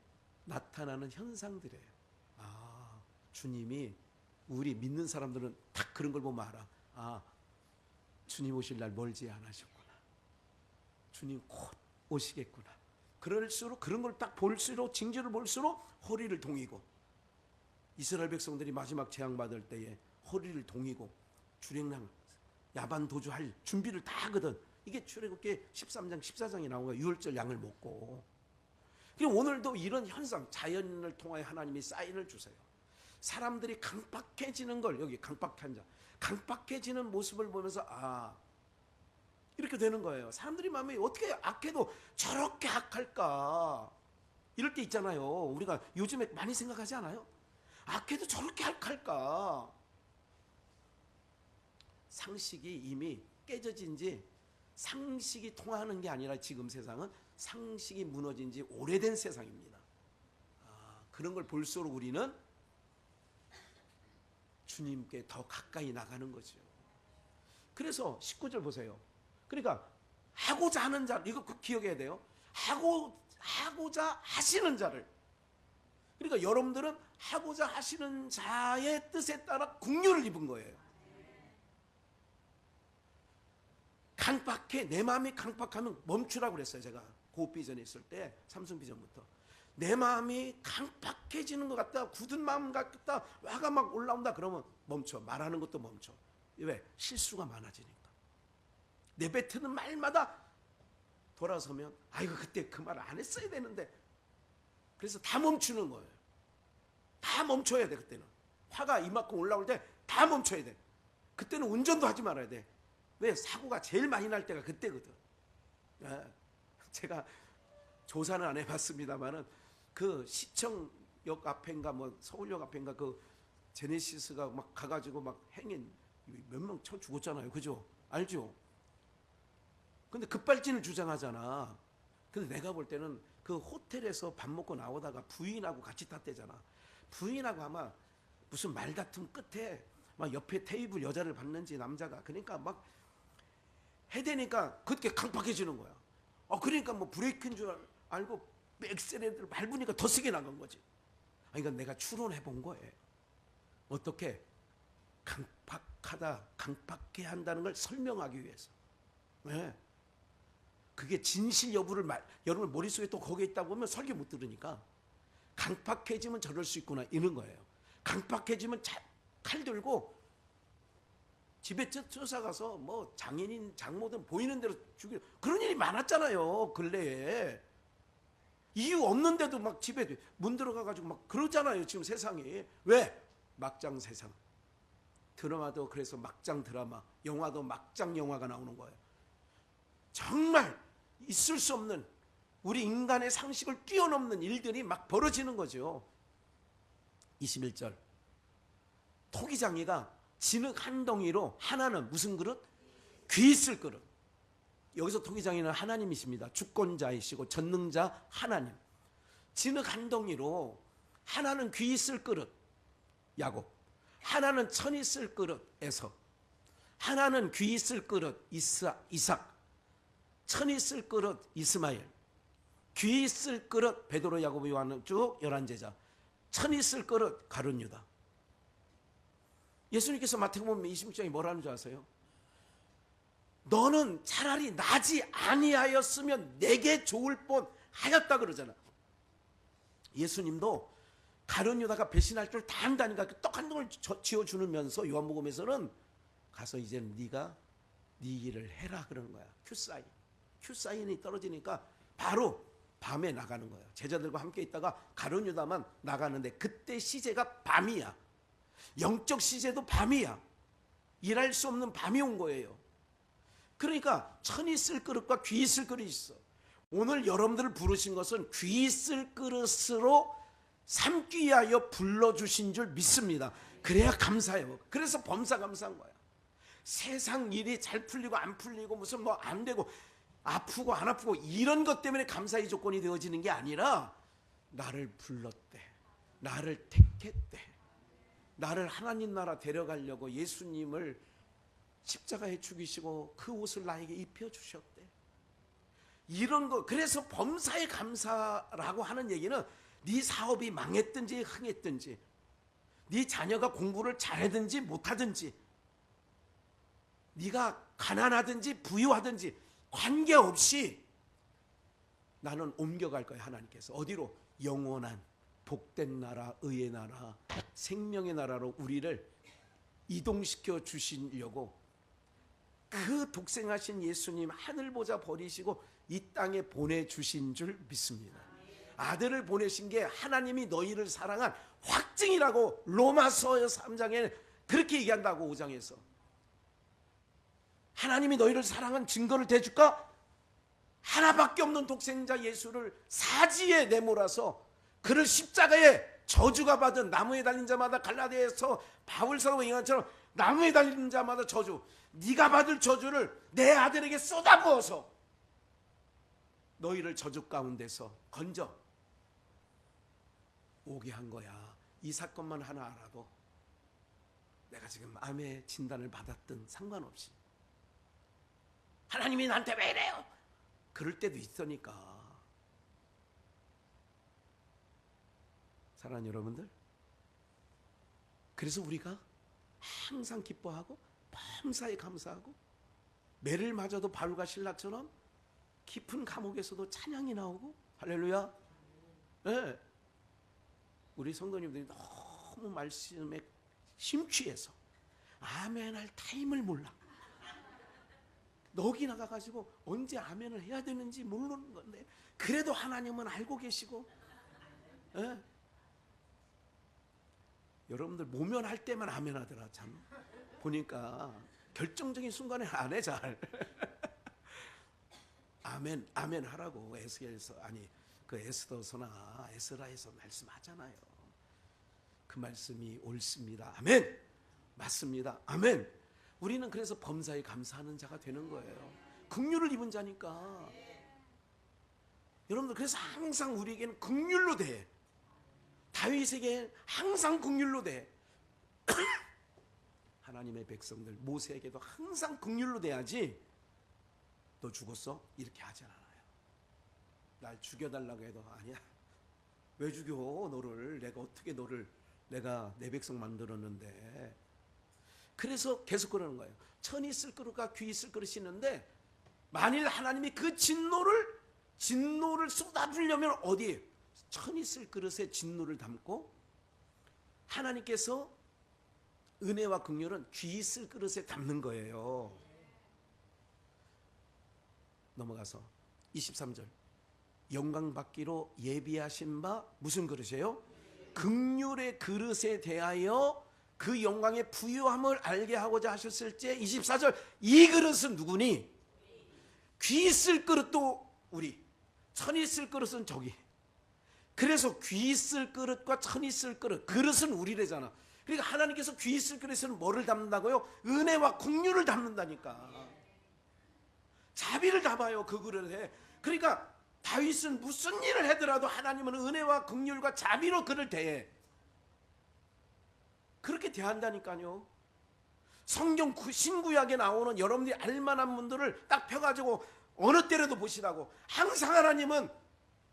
나타나는 현상들이에요. 아, 주님이, 우리 믿는 사람들은 딱 그런 걸 보면 알아. 아, 주님 오실 날 멀지 않으셨구나. 주님 곧 오시겠구나. 그럴수록, 그런 걸 딱 볼수록, 징조를 볼수록 허리를 동이고, 이스라엘 백성들이 마지막 재앙받을 때에 허리를 동이고 주랭랑 야반 도주할 준비를 다 하거든. 이게 출애굽기 13장 14장에 나온 거야. 유월절 양을 먹고. 그럼 오늘도 이런 현상, 자연을 통하여 하나님이 사인을 주세요. 사람들이 강박해지는 걸, 여기 강박한 자, 강박해지는 모습을 보면서 아, 이렇게 되는 거예요. 사람들이 마음에 어떻게 악해도 저렇게 악할까, 이럴 때 있잖아요. 우리가 요즘에 많이 생각하지 않아요? 악해도 저렇게 악할까. 상식이 이미 깨져진 지, 상식이 통하는 게 아니라 지금 세상은 상식이 무너진 지 오래된 세상입니다. 그런 걸 볼수록 우리는 주님께 더 가까이 나가는 거죠. 그래서 19절 보세요. 그러니까 하고자 하는 자, 이거 꼭 기억해야 돼요. 하고자 하시는 자를. 그러니까 여러분들은 하고자 하시는 자의 뜻에 따라 긍휼을 입은 거예요. 강박해, 내 마음이 강박하면 멈추라고 그랬어요. 제가 고비전에 있을 때, 삼성비전부터. 내 마음이 강박해지는 것 같다, 굳은 마음 같다, 화가 막 올라온다, 그러면 멈춰. 말하는 것도 멈춰. 왜? 실수가 많아지니까. 내뱉는 말마다 돌아서면 아이고 그때 그 말 안 했어야 되는데. 그래서 다 멈추는 거예요. 다 멈춰야 돼. 그때는 화가 이만큼 올라올 때 다 멈춰야 돼. 그때는 운전도 하지 말아야 돼. 왜? 사고가 제일 많이 날 때가 그때거든. 제가 조사는 안 해봤습니다만은 그 시청역 앞인가 뭐 서울역 앞인가 그 제네시스가 막 가가지고 막 행인 몇 명 쳐 죽었잖아요. 그죠? 알죠? 근데 급발진을 주장하잖아. 근데 내가 볼 때는 그 호텔에서 밥 먹고 나오다가 부인하고 같이 탔대잖아. 부인하고 아마 무슨 말다툼 끝에 막 옆에 테이블 여자를 봤는지 남자가, 그러니까 막 해대니까 그렇게 강박해지는 거야. 그러니까 뭐 브레이크인 줄 알고 엑셀레이터를 밟으니까 더 세게 나간 거지. 이건 내가 추론해 본 거예요. 어떻게 강박해 한다는 걸 설명하기 위해서. 네. 그게 진실 여부를 여러분 머릿속에 또 거기에 있다 보면 설교 못 들으니까 강박해지면 저럴 수 있구나, 이런 거예요. 강박해지면 칼 들고 집에 쫓아가서 뭐 장인인 장모든 보이는 대로 죽이는 그런 일이 많았잖아요. 근래에 이유 없는데도 막 집에 문 들어가가지고 막 그러잖아요. 지금 세상이. 왜? 막장 세상. 드라마도 그래서 막장 드라마, 영화도 막장 영화가 나오는 거예요. 정말 있을 수 없는, 우리 인간의 상식을 뛰어넘는 일들이 막 벌어지는 거죠. 21절. 토기장이가 진흙 한 덩이로, 하나는 무슨 그릇? 귀 있을 그릇. 여기서 토기장이는 하나님이십니다. 주권자이시고 전능자 하나님. 진흙 한 덩이로, 하나는 귀 있을 그릇 야곱, 하나는 천 있을 그릇 에서, 하나는 귀 있을 그릇 이삭, 천 있을 그릇 이스마엘, 귀 있을 그릇 베드로 야고보 요한 쭉 11제자, 천 있을 그릇 가룟 유다. 예수님께서 마태복음 26장에 뭐라는 줄 아세요? 너는 차라리 나지 아니하였으면 내게 좋을 뻔 하였다 그러잖아. 예수님도 가룟 유다가 배신할 줄 다 안다니까 떡 한 덩을 쥐어주면서 요한복음에서는 가서 이제는 네가 네 일을 해라 그러는 거야. 큐사인이 떨어지니까 바로 밤에 나가는 거예요. 제자들과 함께 있다가 가룟 유다만 나가는데, 그때 시제가 밤이야. 영적 시제도 밤이야. 일할 수 없는 밤이 온 거예요. 그러니까 천 있을 그릇과 귀 있을 그릇이 있어. 오늘 여러분들을 부르신 것은 귀 있을 그릇으로 삼기 위하여 불러주신 줄 믿습니다. 그래야 감사해요. 그래서 범사 감사한 거야. 세상 일이 잘 풀리고 안 풀리고 무슨 뭐 안 되고 아프고 안 아프고 이런 것 때문에 감사의 조건이 되어지는 게 아니라 나를 불렀대, 나를 택했대, 나를 하나님 나라 데려가려고 예수님을 십자가에 죽이시고 그 옷을 나에게 입혀주셨대. 이런 거. 그래서 범사에 감사라고 하는 얘기는 네 사업이 망했든지 흥했든지, 네 자녀가 공부를 잘하든지 못하든지, 네가 가난하든지 부유하든지 관계없이 나는 옮겨갈 거야. 하나님께서 어디로? 영원한 복된 나라, 의의 나라, 생명의 나라로 우리를 이동시켜 주시려고 그 독생하신 예수님 하늘 보좌 버리시고 이 땅에 보내주신 줄 믿습니다. 아들을 보내신 게 하나님이 너희를 사랑한 확증이라고 로마서 3장에 그렇게 얘기한다고. 5장에서 하나님이 너희를 사랑한 증거를 대줄까? 하나밖에 없는 독생자 예수를 사지에 내몰아서 그를 십자가에 저주가 받은, 나무에 달린 자마다, 갈라디아에서 바울 사도가 얘기한 나무에 달린 자마다 저주, 네가 받을 저주를 내 아들에게 쏟아부어서 너희를 저주 가운데서 건져 오게 한 거야. 이 사건만 하나 알아도 내가 지금 암의 진단을 받았든 상관없이 하나님이 나한테 왜 이래요? 그럴 때도 있으니까. 사랑하는 여러분들, 그래서 우리가 항상 기뻐하고 범사에 감사하고 매를 맞아도 바울과 신라처럼 깊은 감옥에서도 찬양이 나오고, 할렐루야. 네. 우리 성도님들이 너무 말씀에 심취해서 아멘 할 타임을 몰라. 넋이 나가가지고 언제 아멘을 해야 되는지 모르는 건데 그래도 하나님은 알고 계시고. 네. 여러분들 모면할 때만 아멘 하더라. 참 보니까 결정적인 순간에 안 해 잘. 아멘 아멘 하라고 에스겔서, 아니 그 에스더서나 에스라에서 말씀하잖아요. 그 말씀이 옳습니다. 아멘. 맞습니다. 아멘. 우리는 그래서 범사에 감사하는 자가 되는 거예요. 긍휼을 입은 자니까. 여러분들 그래서 항상 우리에게는 긍휼로 돼. 다윗에게 항상 긍휼로 돼. 하나님의 백성들 모세에게도 항상 긍휼로 돼야지. 너 죽었어? 이렇게 하지 않아요. 날 죽여달라고 해도 아니야. 왜 죽여 너를? 내가 어떻게 너를, 내가 내 백성 만들었는데. 그래서 계속 그러는 거예요. 천이 쓸 그릇과 귀 쓸 그릇이 있는데 만일 하나님이 그 진노를 쏟아부으려면 어디? 천이 쓸 그릇에 진노를 담고, 하나님께서 은혜와 긍휼은 귀 쓸 그릇에 담는 거예요. 넘어가서 23절. 영광 받기로 예비하신 바 무슨 그릇이에요? 긍휼의 그릇에 대하여 그 영광의 부유함을 알게 하고자 하셨을 때 24절. 이 그릇은 누구니? 귀 쓸 그릇도 우리, 천이 쓸 그릇은 저기. 그래서 귀 쓸 그릇과 천이 쓸 그릇은 우리래잖아. 그러니까 하나님께서 귀 쓸 그릇에는 뭐를 담는다고요? 은혜와 긍휼을 담는다니까. 자비를 담아요 그 그릇에. 그러니까 다윗은 무슨 일을 하더라도 하나님은 은혜와 긍휼과 자비로 그를 대해. 그렇게 대한다니까요. 성경 신구약에 나오는 여러분들이 알만한 분들을 딱 펴가지고 어느 때라도 보시라고. 항상 하나님은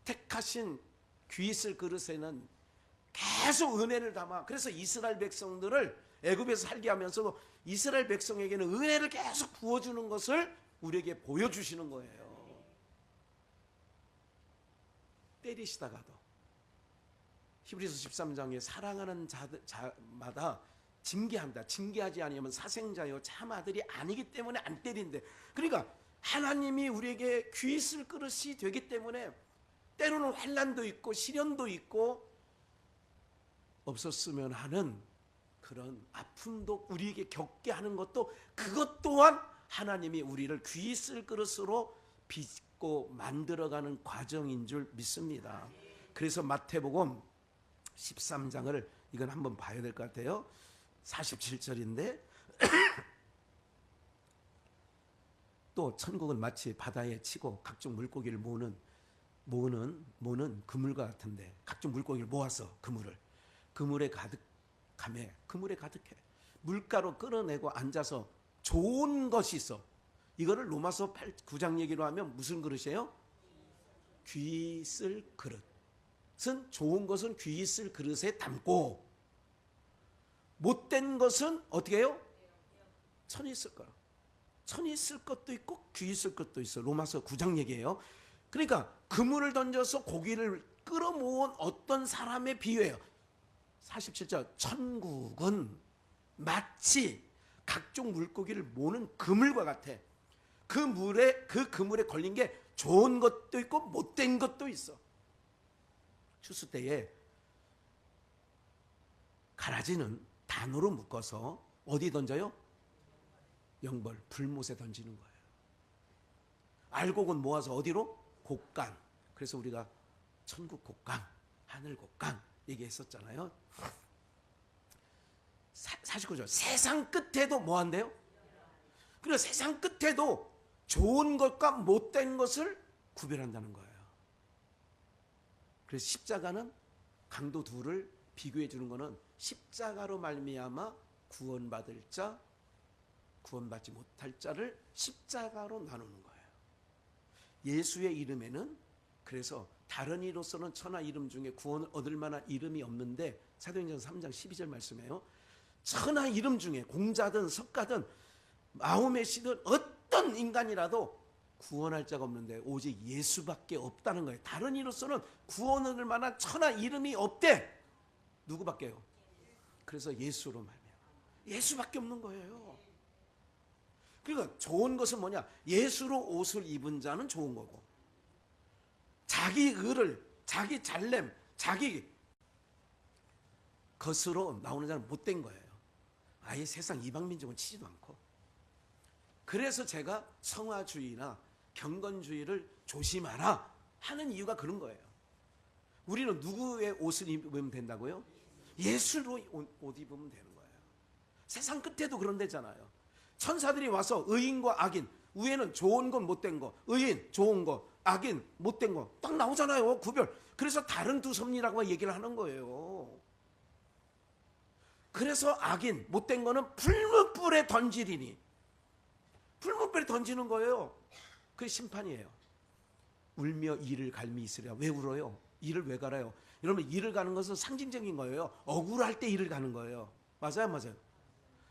택하신 귀 쓸 그릇에는 계속 은혜를 담아. 그래서 이스라엘 백성들을 애굽에서 살게 하면서도 이스라엘 백성에게는 은혜를 계속 부어주는 것을 우리에게 보여주시는 거예요. 때리시다가도 히브리서 13장에 사랑하는 자마다 징계한다. 징계하지 아니하면 사생자요 참 아들이 아니기 때문에 안 때린대. 그러니까 하나님이 우리에게 귀 쓸 그릇이 되기 때문에 때로는 환난도 있고 시련도 있고 없었으면 하는 그런 아픔도 우리에게 겪게 하는 것도, 그것 또한 하나님이 우리를 귀 쓸 그릇으로 빚고 만들어가는 과정인 줄 믿습니다. 그래서 마태복음 13장을 이건 한번 봐야 될 것 같아요. 47절인데 또 천국은 마치 바다에 치고 각종 물고기를 모으는 그물과 같은데, 각종 물고기를 모아서 그물에 가득하며, 그물에 가득해. 물가로 끌어내고 앉아서 좋은 것이 있어. 이거를 로마서 9장 얘기로 하면 무슨 그릇이에요? 귀 쓸 그릇은, 좋은 것은 귀 쓸 그릇에 담고, 못된 것은 어떻게 해요? 천이 쓸 거라. 천이 쓸 것도 있고 귀 쓸 것도 있어. 로마서 9장 얘기예요. 그러니까 그물을 던져서 고기를 끌어모은 어떤 사람의 비유예요. 47절, 천국은 마치 각종 물고기를 모는 그물과 같아. 그 그물에 걸린 게 좋은 것도 있고 못된 것도 있어. 추수 때에 가라지는 단으로 묶어서 어디 던져요? 영벌, 불못에 던지는 거예요. 알곡은 모아서 어디로? 곡간. 그래서 우리가 천국 곡간, 하늘 곡간 얘기했었잖아요. 49절, 세상 끝에도 뭐 한대요? 그리고 세상 끝에도 좋은 것과 못된 것을 구별한다는 거예요. 그래서 십자가는 강도 둘을 비교해 주는 거는, 십자가로 말미암아 구원받을 자, 구원받지 못할 자를 십자가로 나누는 거예요. 예수의 이름에는 그래서 다른 이로서는 천하 이름 중에 구원을 얻을 만한 이름이 없는데, 사도행전 3장 12절 말씀이에요. 천하 이름 중에 공자든 석가든 마호메시든 어떤 인간이라도 구원할 자가 없는데 오직 예수밖에 없다는 거예요. 다른 이로서는 구원 얻을 만한 천하 이름이 없대. 누구밖에요? 그래서 예수로 말미암아 예수밖에 없는 거예요. 그러니까 좋은 것은 뭐냐? 예수로 옷을 입은 자는 좋은 거고, 자기 의를, 자기 잘냄, 자기 것으로 나오는 자는 못된 거예요. 아예 세상 이방민족은 치지도 않고. 그래서 제가 성화주의나 경건주의를 조심하라 하는 이유가 그런 거예요. 우리는 누구의 옷을 입으면 된다고요? 예수로 옷 입으면 되는 거예요. 세상 끝에도 그런 데잖아요. 천사들이 와서 의인과 악인, 위에는 좋은 건 못된 거, 의인 좋은 거, 악인 못된 거 딱 나오잖아요. 구별. 그래서 다른 두 섭리라고 얘기를 하는 거예요. 그래서 악인 못된 거는 풀무불에 던지리니, 풀무불에 던지는 거예요. 그게 심판이에요. 울며 이를 갈미 있으리라. 왜 울어요? 이를 왜 갈아요? 여러분, 이를 가는 것은 상징적인 거예요. 억울할 때 이를 가는 거예요. 맞아요, 맞아요.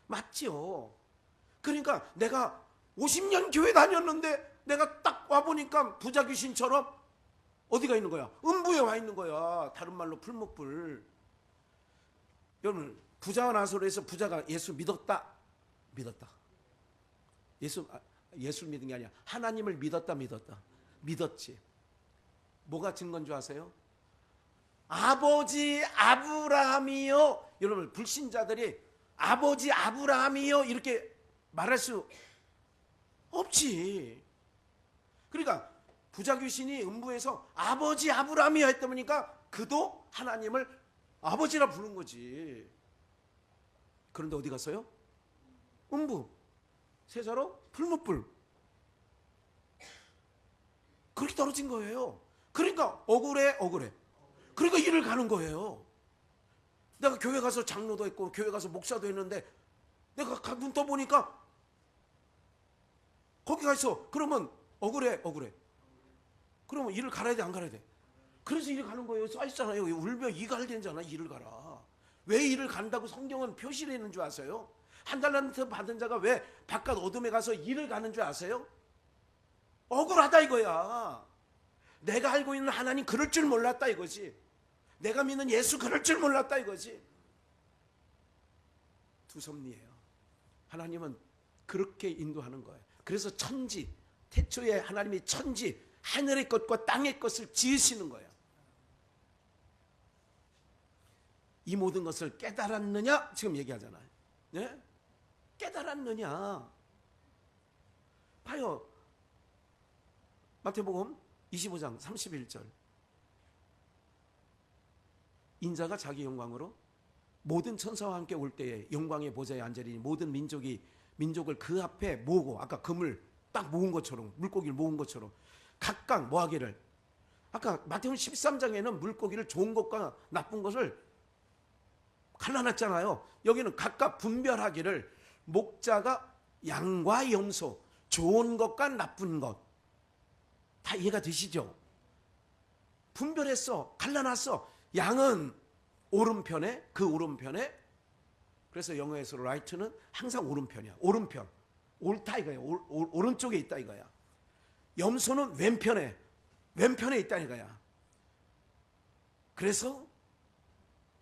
맞죠. 그러니까 내가 50년 교회 다녔는데 내가 딱 와보니까 부자 귀신처럼 어디가 있는 거야? 음부에 와 있는 거야. 다른 말로 풀목불. 여러분, 부자와 나사로에서 부자가 예수 믿었다? 믿었다. 예수를 믿은 게 아니야. 하나님을 믿었다? 믿었지. 뭐가 증거인 줄 아세요? 아버지 아브라함이요. 여러분, 불신자들이 아버지 아브라함이요 이렇게 말할 수 없지. 그러니까 부자 귀신이 음부에서 아버지 아브라함이요 했다 보니까 그도 하나님을 아버지라 부른 거지. 그런데 어디 갔어요? 음부. 세자로 풀무불. 그렇게 떨어진 거예요. 그러니까 억울해. 그러니까 일을 가는 거예요. 내가 교회 가서 장로도 했고 교회 가서 목사도 했는데 내가 눈 떠보니까 거기 가 있어. 그러면 억울해. 그러면 일을 갈아야 돼, 안 갈아야 돼? 그래서 일을 가는 거예요. 써있잖아요. 울며 이갈 되잖아. 일을 가라. 왜 일을 간다고 성경은 표시를 했는 줄 아세요? 한 달란트 받은 자가 왜 바깥 어둠에 가서 일을 가는 줄 아세요? 억울하다 이거야. 내가 알고 있는 하나님 그럴 줄 몰랐다 이거지. 내가 믿는 예수 그럴 줄 몰랐다 이거지. 두 섭리예요. 하나님은 그렇게 인도하는 거예요. 그래서 천지, 태초에 하나님이 천지, 하늘의 것과 땅의 것을 지으시는 거예요. 이 모든 것을 깨달았느냐? 지금 얘기하잖아요. 네? 깨달았느냐? 봐요. 마태복음 25장 31절. 인자가 자기 영광으로 모든 천사와 함께 올 때에 영광의 보좌에 앉으리니 모든 민족을 그 앞에 모으고, 아까 금을 딱 모은 것처럼, 물고기를 모은 것처럼 각각 뭐 하기를, 아까 마태복음 13장에는 물고기를 좋은 것과 나쁜 것을 갈라놨잖아요. 여기는 각각 분별하기를, 목자가 양과 염소, 좋은 것과 나쁜 것, 다 이해가 되시죠? 분별했어, 갈라놨어. 양은 오른편에, 그 오른편에, 그래서 영어에서 right는 항상 오른편이야. 오른편, 옳다 이거야. 오른쪽에 있다 이거야. 염소는 왼편에 있다 이거야. 그래서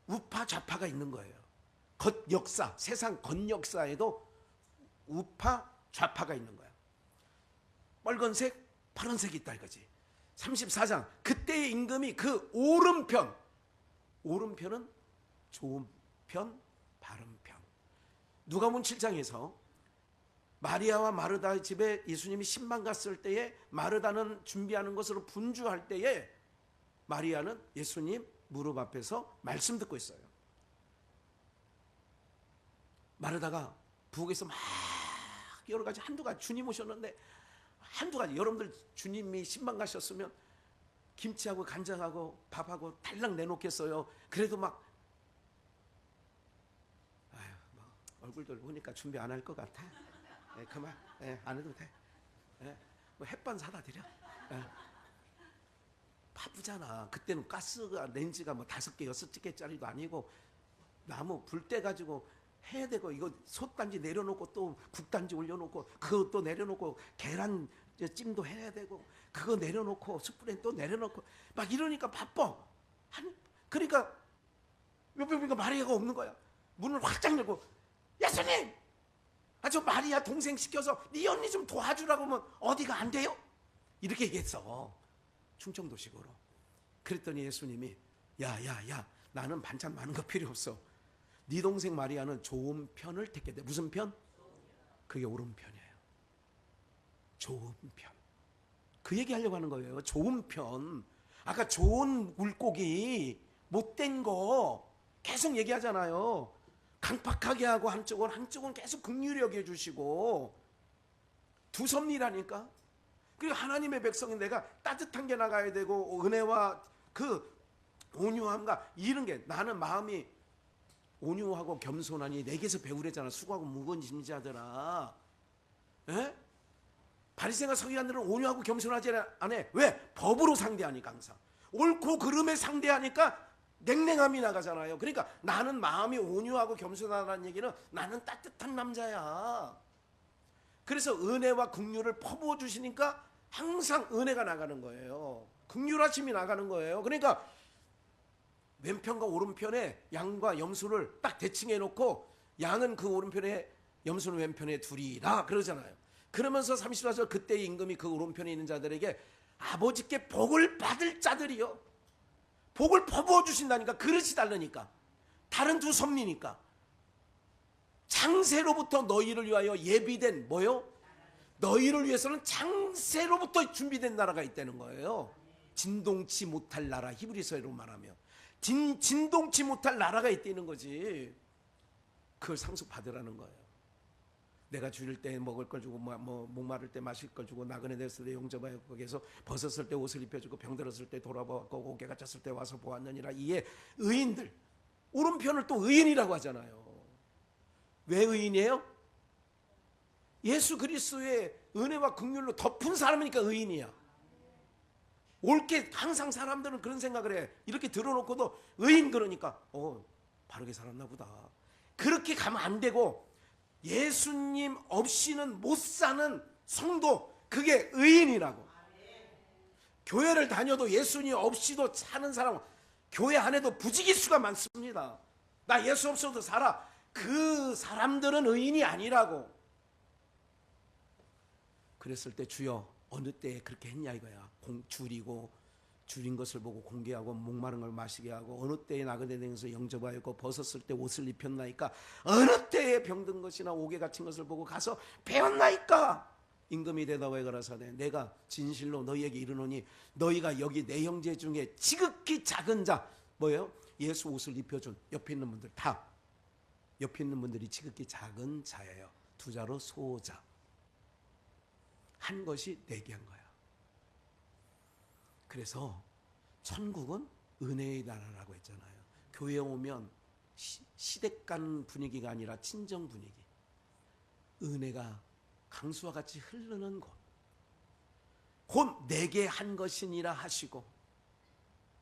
우파 좌파가 있는 거예요. 겉역사, 세상 겉역사에도 우파 좌파가 있는 거야. 빨간색, 파란색이 있다 이거지. 34장, 그때의 임금이 그 오른편은 좋은 편, 바른 편. 누가복음 7장에서 마리아와 마르다의 집에 예수님이 신방 갔을 때에, 마르다는 준비하는 것으로 분주할 때에 마리아는 예수님 무릎 앞에서 말씀 듣고 있어요. 마르다가 부엌에서 막 여러 가지, 한두 가지, 주님 오셨는데 한두 가지, 여러분들 주님이 신방 가셨으면 김치하고 간장하고 밥하고 달랑 내놓겠어요. 그래도 막 얼굴들 보니까 준비 안 할 것 같아. 그만, 안 해도 돼. 뭐 햇반 사다 드려. 바쁘잖아. 그때는 가스가, 렌즈가 뭐 5개, 6개짜리도 아니고 나무 불 때 가지고 해야 되고, 이거 솥단지 내려놓고 또 국단지 올려놓고 그것도 내려놓고 계란 찜도 해야 되고 그거 내려놓고 숯불에 또 내려놓고 막 이러니까 바빠. 그러니까 옆에 보니까 마리아가 없는 거야. 문을 확장 열고, 예수님! 저 마리아 동생 시켜서 네 언니 좀 도와주라고 하면 어디가 안 돼요? 이렇게 얘기했어. 충청도식으로. 그랬더니 예수님이 야, 나는 반찬 많은 거 필요 없어. 네 동생 마리아는 좋은 편을 택했대. 무슨 편? 그게 오른편이에요. 좋은 편. 그 얘기하려고 하는 거예요. 좋은 편. 아까 좋은 물고기, 못된 거 계속 얘기하잖아요. 강팍하게 하고 한쪽은 계속 긍휼히 여겨주시고, 두 섭리라니까. 그리고 하나님의 백성인 내가 따뜻한 게 나가야 되고, 은혜와 그 온유함과 이런 게, 나는 마음이 온유하고 겸손하니 내게서 배우래잖아. 수고하고 무거운 짐자들아. 바리새인과 서기관들은 온유하고 겸손하지 않아. 왜? 법으로 상대하니까. 항상 옳고 그름에 상대하니까 냉랭함이 나가잖아요. 그러니까 나는 마음이 온유하고 겸손하다는 얘기는 나는 따뜻한 남자야. 그래서 은혜와 긍휼을 퍼부어 주시니까 항상 은혜가 나가는 거예요. 긍휼하심이 나가는 거예요. 그러니까 왼편과 오른편에 양과 염소를 딱 대칭해 놓고, 양은 그 오른편에 염소는 왼편에 두리라 그러잖아요. 그러면서 34절, 그때의 임금이 그 오른편에 있는 자들에게 아버지께 복을 받을 자들이요. 복을 퍼부어 주신다니까. 그릇이 다르니까. 다른 두 섭리니까. 창세로부터 너희를 위하여 예비된 뭐요? 너희를 위해서는 창세로부터 준비된 나라가 있다는 거예요. 진동치 못할 나라, 히브리서로 말하면 진동치 못할 나라가 있다는 거지. 그걸 상속받으라는 거예요. 내가 줄일 때 먹을 걸 주고, 목마를 때 마실 걸 주고, 나그네 됐을 때 용접하여 거기에서 벗었을 때 옷을 입혀주고, 병들었을 때 돌아보았고, 고개가 쳤을 때 와서 보았느니라. 이에 의인들, 오른편을 또 의인이라고 하잖아요. 왜 의인이에요? 예수 그리스도의 은혜와 긍휼로 덮은 사람이니까 의인이야. 옳게, 항상 사람들은 그런 생각을 해. 이렇게 들어놓고도 의인 그러니까 바르게 살았나 보다. 그렇게 가면 안 되고, 예수님 없이는 못 사는 성도, 그게 의인이라고. 교회를 다녀도 예수님 없이도 사는 사람, 교회 안에도 부지기수가 많습니다. 나 예수 없어도 살아. 그 사람들은 의인이 아니라고. 그랬을 때 주여 어느 때에 그렇게 했냐 이거야. 줄인 것을 보고 공개하고, 목마른 걸 마시게 하고, 어느 때에 나그네 되면서 영접하였고, 벗었을 때 옷을 입혔나이까. 어느 때에 병든 것이나 옥에 갇힌 것을 보고 가서 배웠나이까. 임금이 대답하여 가라사대 내가 진실로 너희에게 이르노니 너희가 여기 내 형제 중에 지극히 작은 자, 뭐예요? 예수 옷을 입혀준 옆에 있는 분들 다 옆에 있는 분들이 지극히 작은 자예요. 두 자로 소자. 한 것이 내게 한 거야. 그래서 천국은 은혜의 나라라고 했잖아요. 교회에 오면 시댁 간 분위기가 아니라 친정 분위기. 은혜가 강수와 같이 흐르는 곳. 곧 내게 한 것이니라 하시고.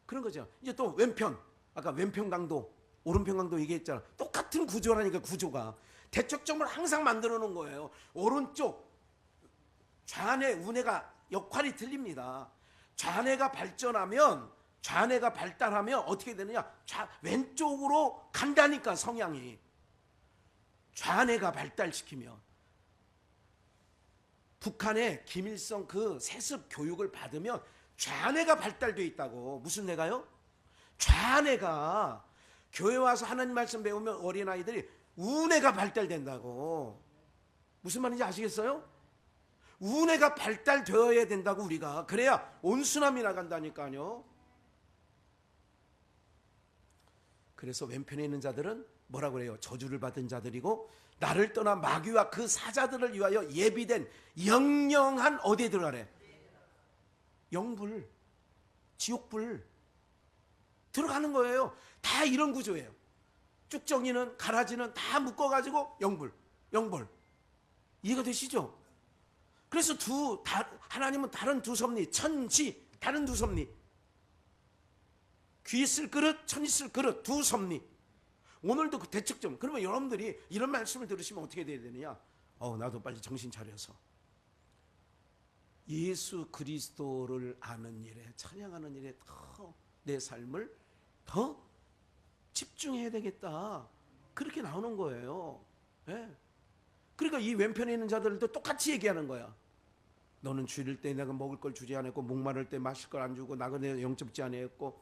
그런 거죠. 이제 또 왼편. 아까 왼편 강도, 오른편 강도 얘기했잖아. 똑같은 구조라니까 구조가. 대척점을 항상 만들어 놓은 거예요. 오른쪽, 좌뇌, 우뇌가 역할이 틀립니다. 좌뇌가 발전하면, 좌뇌가 발달하면 어떻게 되느냐? 왼쪽으로 간다니까 성향이. 좌뇌가 발달시키면. 북한의 김일성 그 세습 교육을 받으면 좌뇌가 발달되어 있다고. 무슨 뇌가요? 좌뇌가. 교회 와서 하나님 말씀 배우면 어린아이들이 우뇌가 발달된다고. 무슨 말인지 아시겠어요? 우뇌가 발달되어야 된다고 우리가. 그래야 온순함이 나간다니까요. 그래서 왼편에 있는 자들은 뭐라고 그래요? 저주를 받은 자들이고 나를 떠나 마귀와 그 사자들을 위하여 예비된 영영한 어디에 들어가래? 영불, 지옥불 들어가는 거예요. 다 이런 구조예요. 쭉정이는 가라지는 다 묶어가지고 영불, 영벌. 이해가 되시죠? 그래서 하나님은 다른 두 섭리, 천지, 다른 두 섭리. 귀 있을 그릇, 천 있을 그릇, 두 섭리. 오늘도 그 대척점. 그러면 여러분들이 이런 말씀을 들으시면 어떻게 돼야 되느냐? 나도 빨리 정신 차려서 예수 그리스도를 아는 일에, 찬양하는 일에 더 내 삶을 더 집중해야 되겠다. 그렇게 나오는 거예요. 네. 그러니까 이 왼편에 있는 자들도 똑같이 얘기하는 거야. 너는 줄일 때 내가 먹을 걸 주지 않았고, 목마를 때 마실 걸 안 주고, 나그네 영접지 아니했고,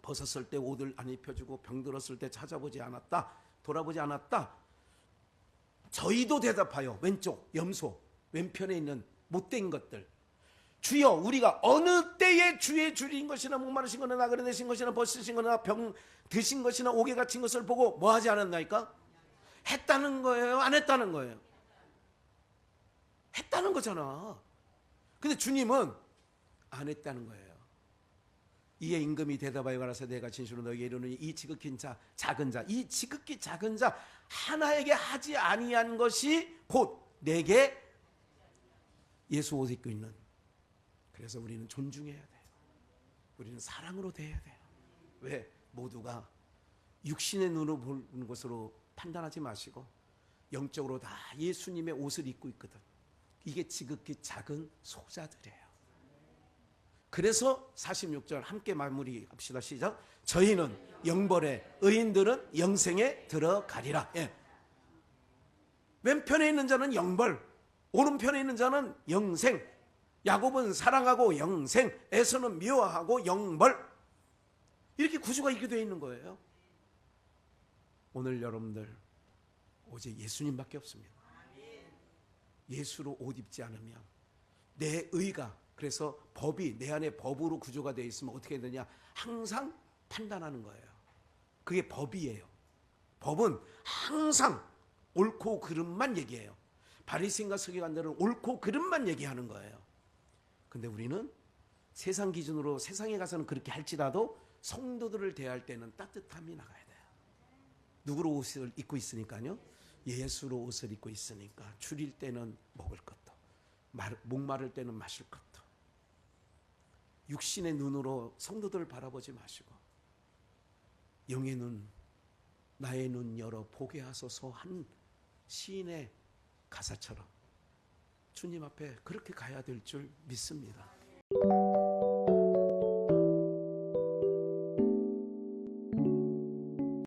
벗었을 때 옷을 안 입혀주고, 병들었을 때 찾아보지 않았다, 돌아보지 않았다. 저희도 대답하여. 왼쪽 염소, 왼편에 있는 못된 것들. 주여, 우리가 어느 때에 주의 줄인 것이나 목마르신 것이나 나그네 되신 것이나 벗으신 것이나 병 드신 것이나 옥에 갇힌 것을 보고 뭐 하지 않았나이까? 했다는 거예요? 안 했다는 거예요? 했다는 거잖아. 근데 주님은 안 했다는 거예요. 이에 임금이 대답하여 가라사대 내가 진실로 너에게 이르노니 이 지극히 작은 자, 이 지극히 작은 자 하나에게 하지 아니한 것이 곧 내게 예수 옷 입고 있는. 그래서 우리는 존중해야 돼요. 우리는 사랑으로 대해야 돼요. 왜? 모두가 육신의 눈으로 보는 것으로 판단하지 마시고 영적으로 다 예수님의 옷을 입고 있거든. 이게 지극히 작은 소자들이에요. 그래서 46절 함께 마무리합시다. 시작. 저희는 영벌에, 의인들은 영생에 들어가리라. 예. 왼편에 있는 자는 영벌, 오른편에 있는 자는 영생. 야곱은 사랑하고 영생, 에서는 미워하고 영벌. 이렇게 구조가 이렇게 되어 있는 거예요. 오늘 여러분들 오직 예수님밖에 없습니다. 예수로 옷 입지 않으면 내 의가, 그래서 법이 내 안에 법으로 구조가 되어 있으면 어떻게 되냐? 항상 판단하는 거예요. 그게 법이에요. 법은 항상 옳고 그름만 얘기해요. 바리새인과 서기관들은 옳고 그름만 얘기하는 거예요. 근데 우리는 세상 기준으로 세상에 가서는 그렇게 할지라도 성도들을 대할 때는 따뜻함이 나가야 돼요. 누구로 옷을 입고 있으니까요? 예수로 옷을 입고 있으니까 줄일 때는 먹을 것도, 목마를 때는 마실 것도. 육신의 눈으로 성도들을 바라보지 마시고 영의 눈, 나의 눈 열어 보게 하소서 한 시인의 가사처럼 주님 앞에 그렇게 가야 될 줄 믿습니다.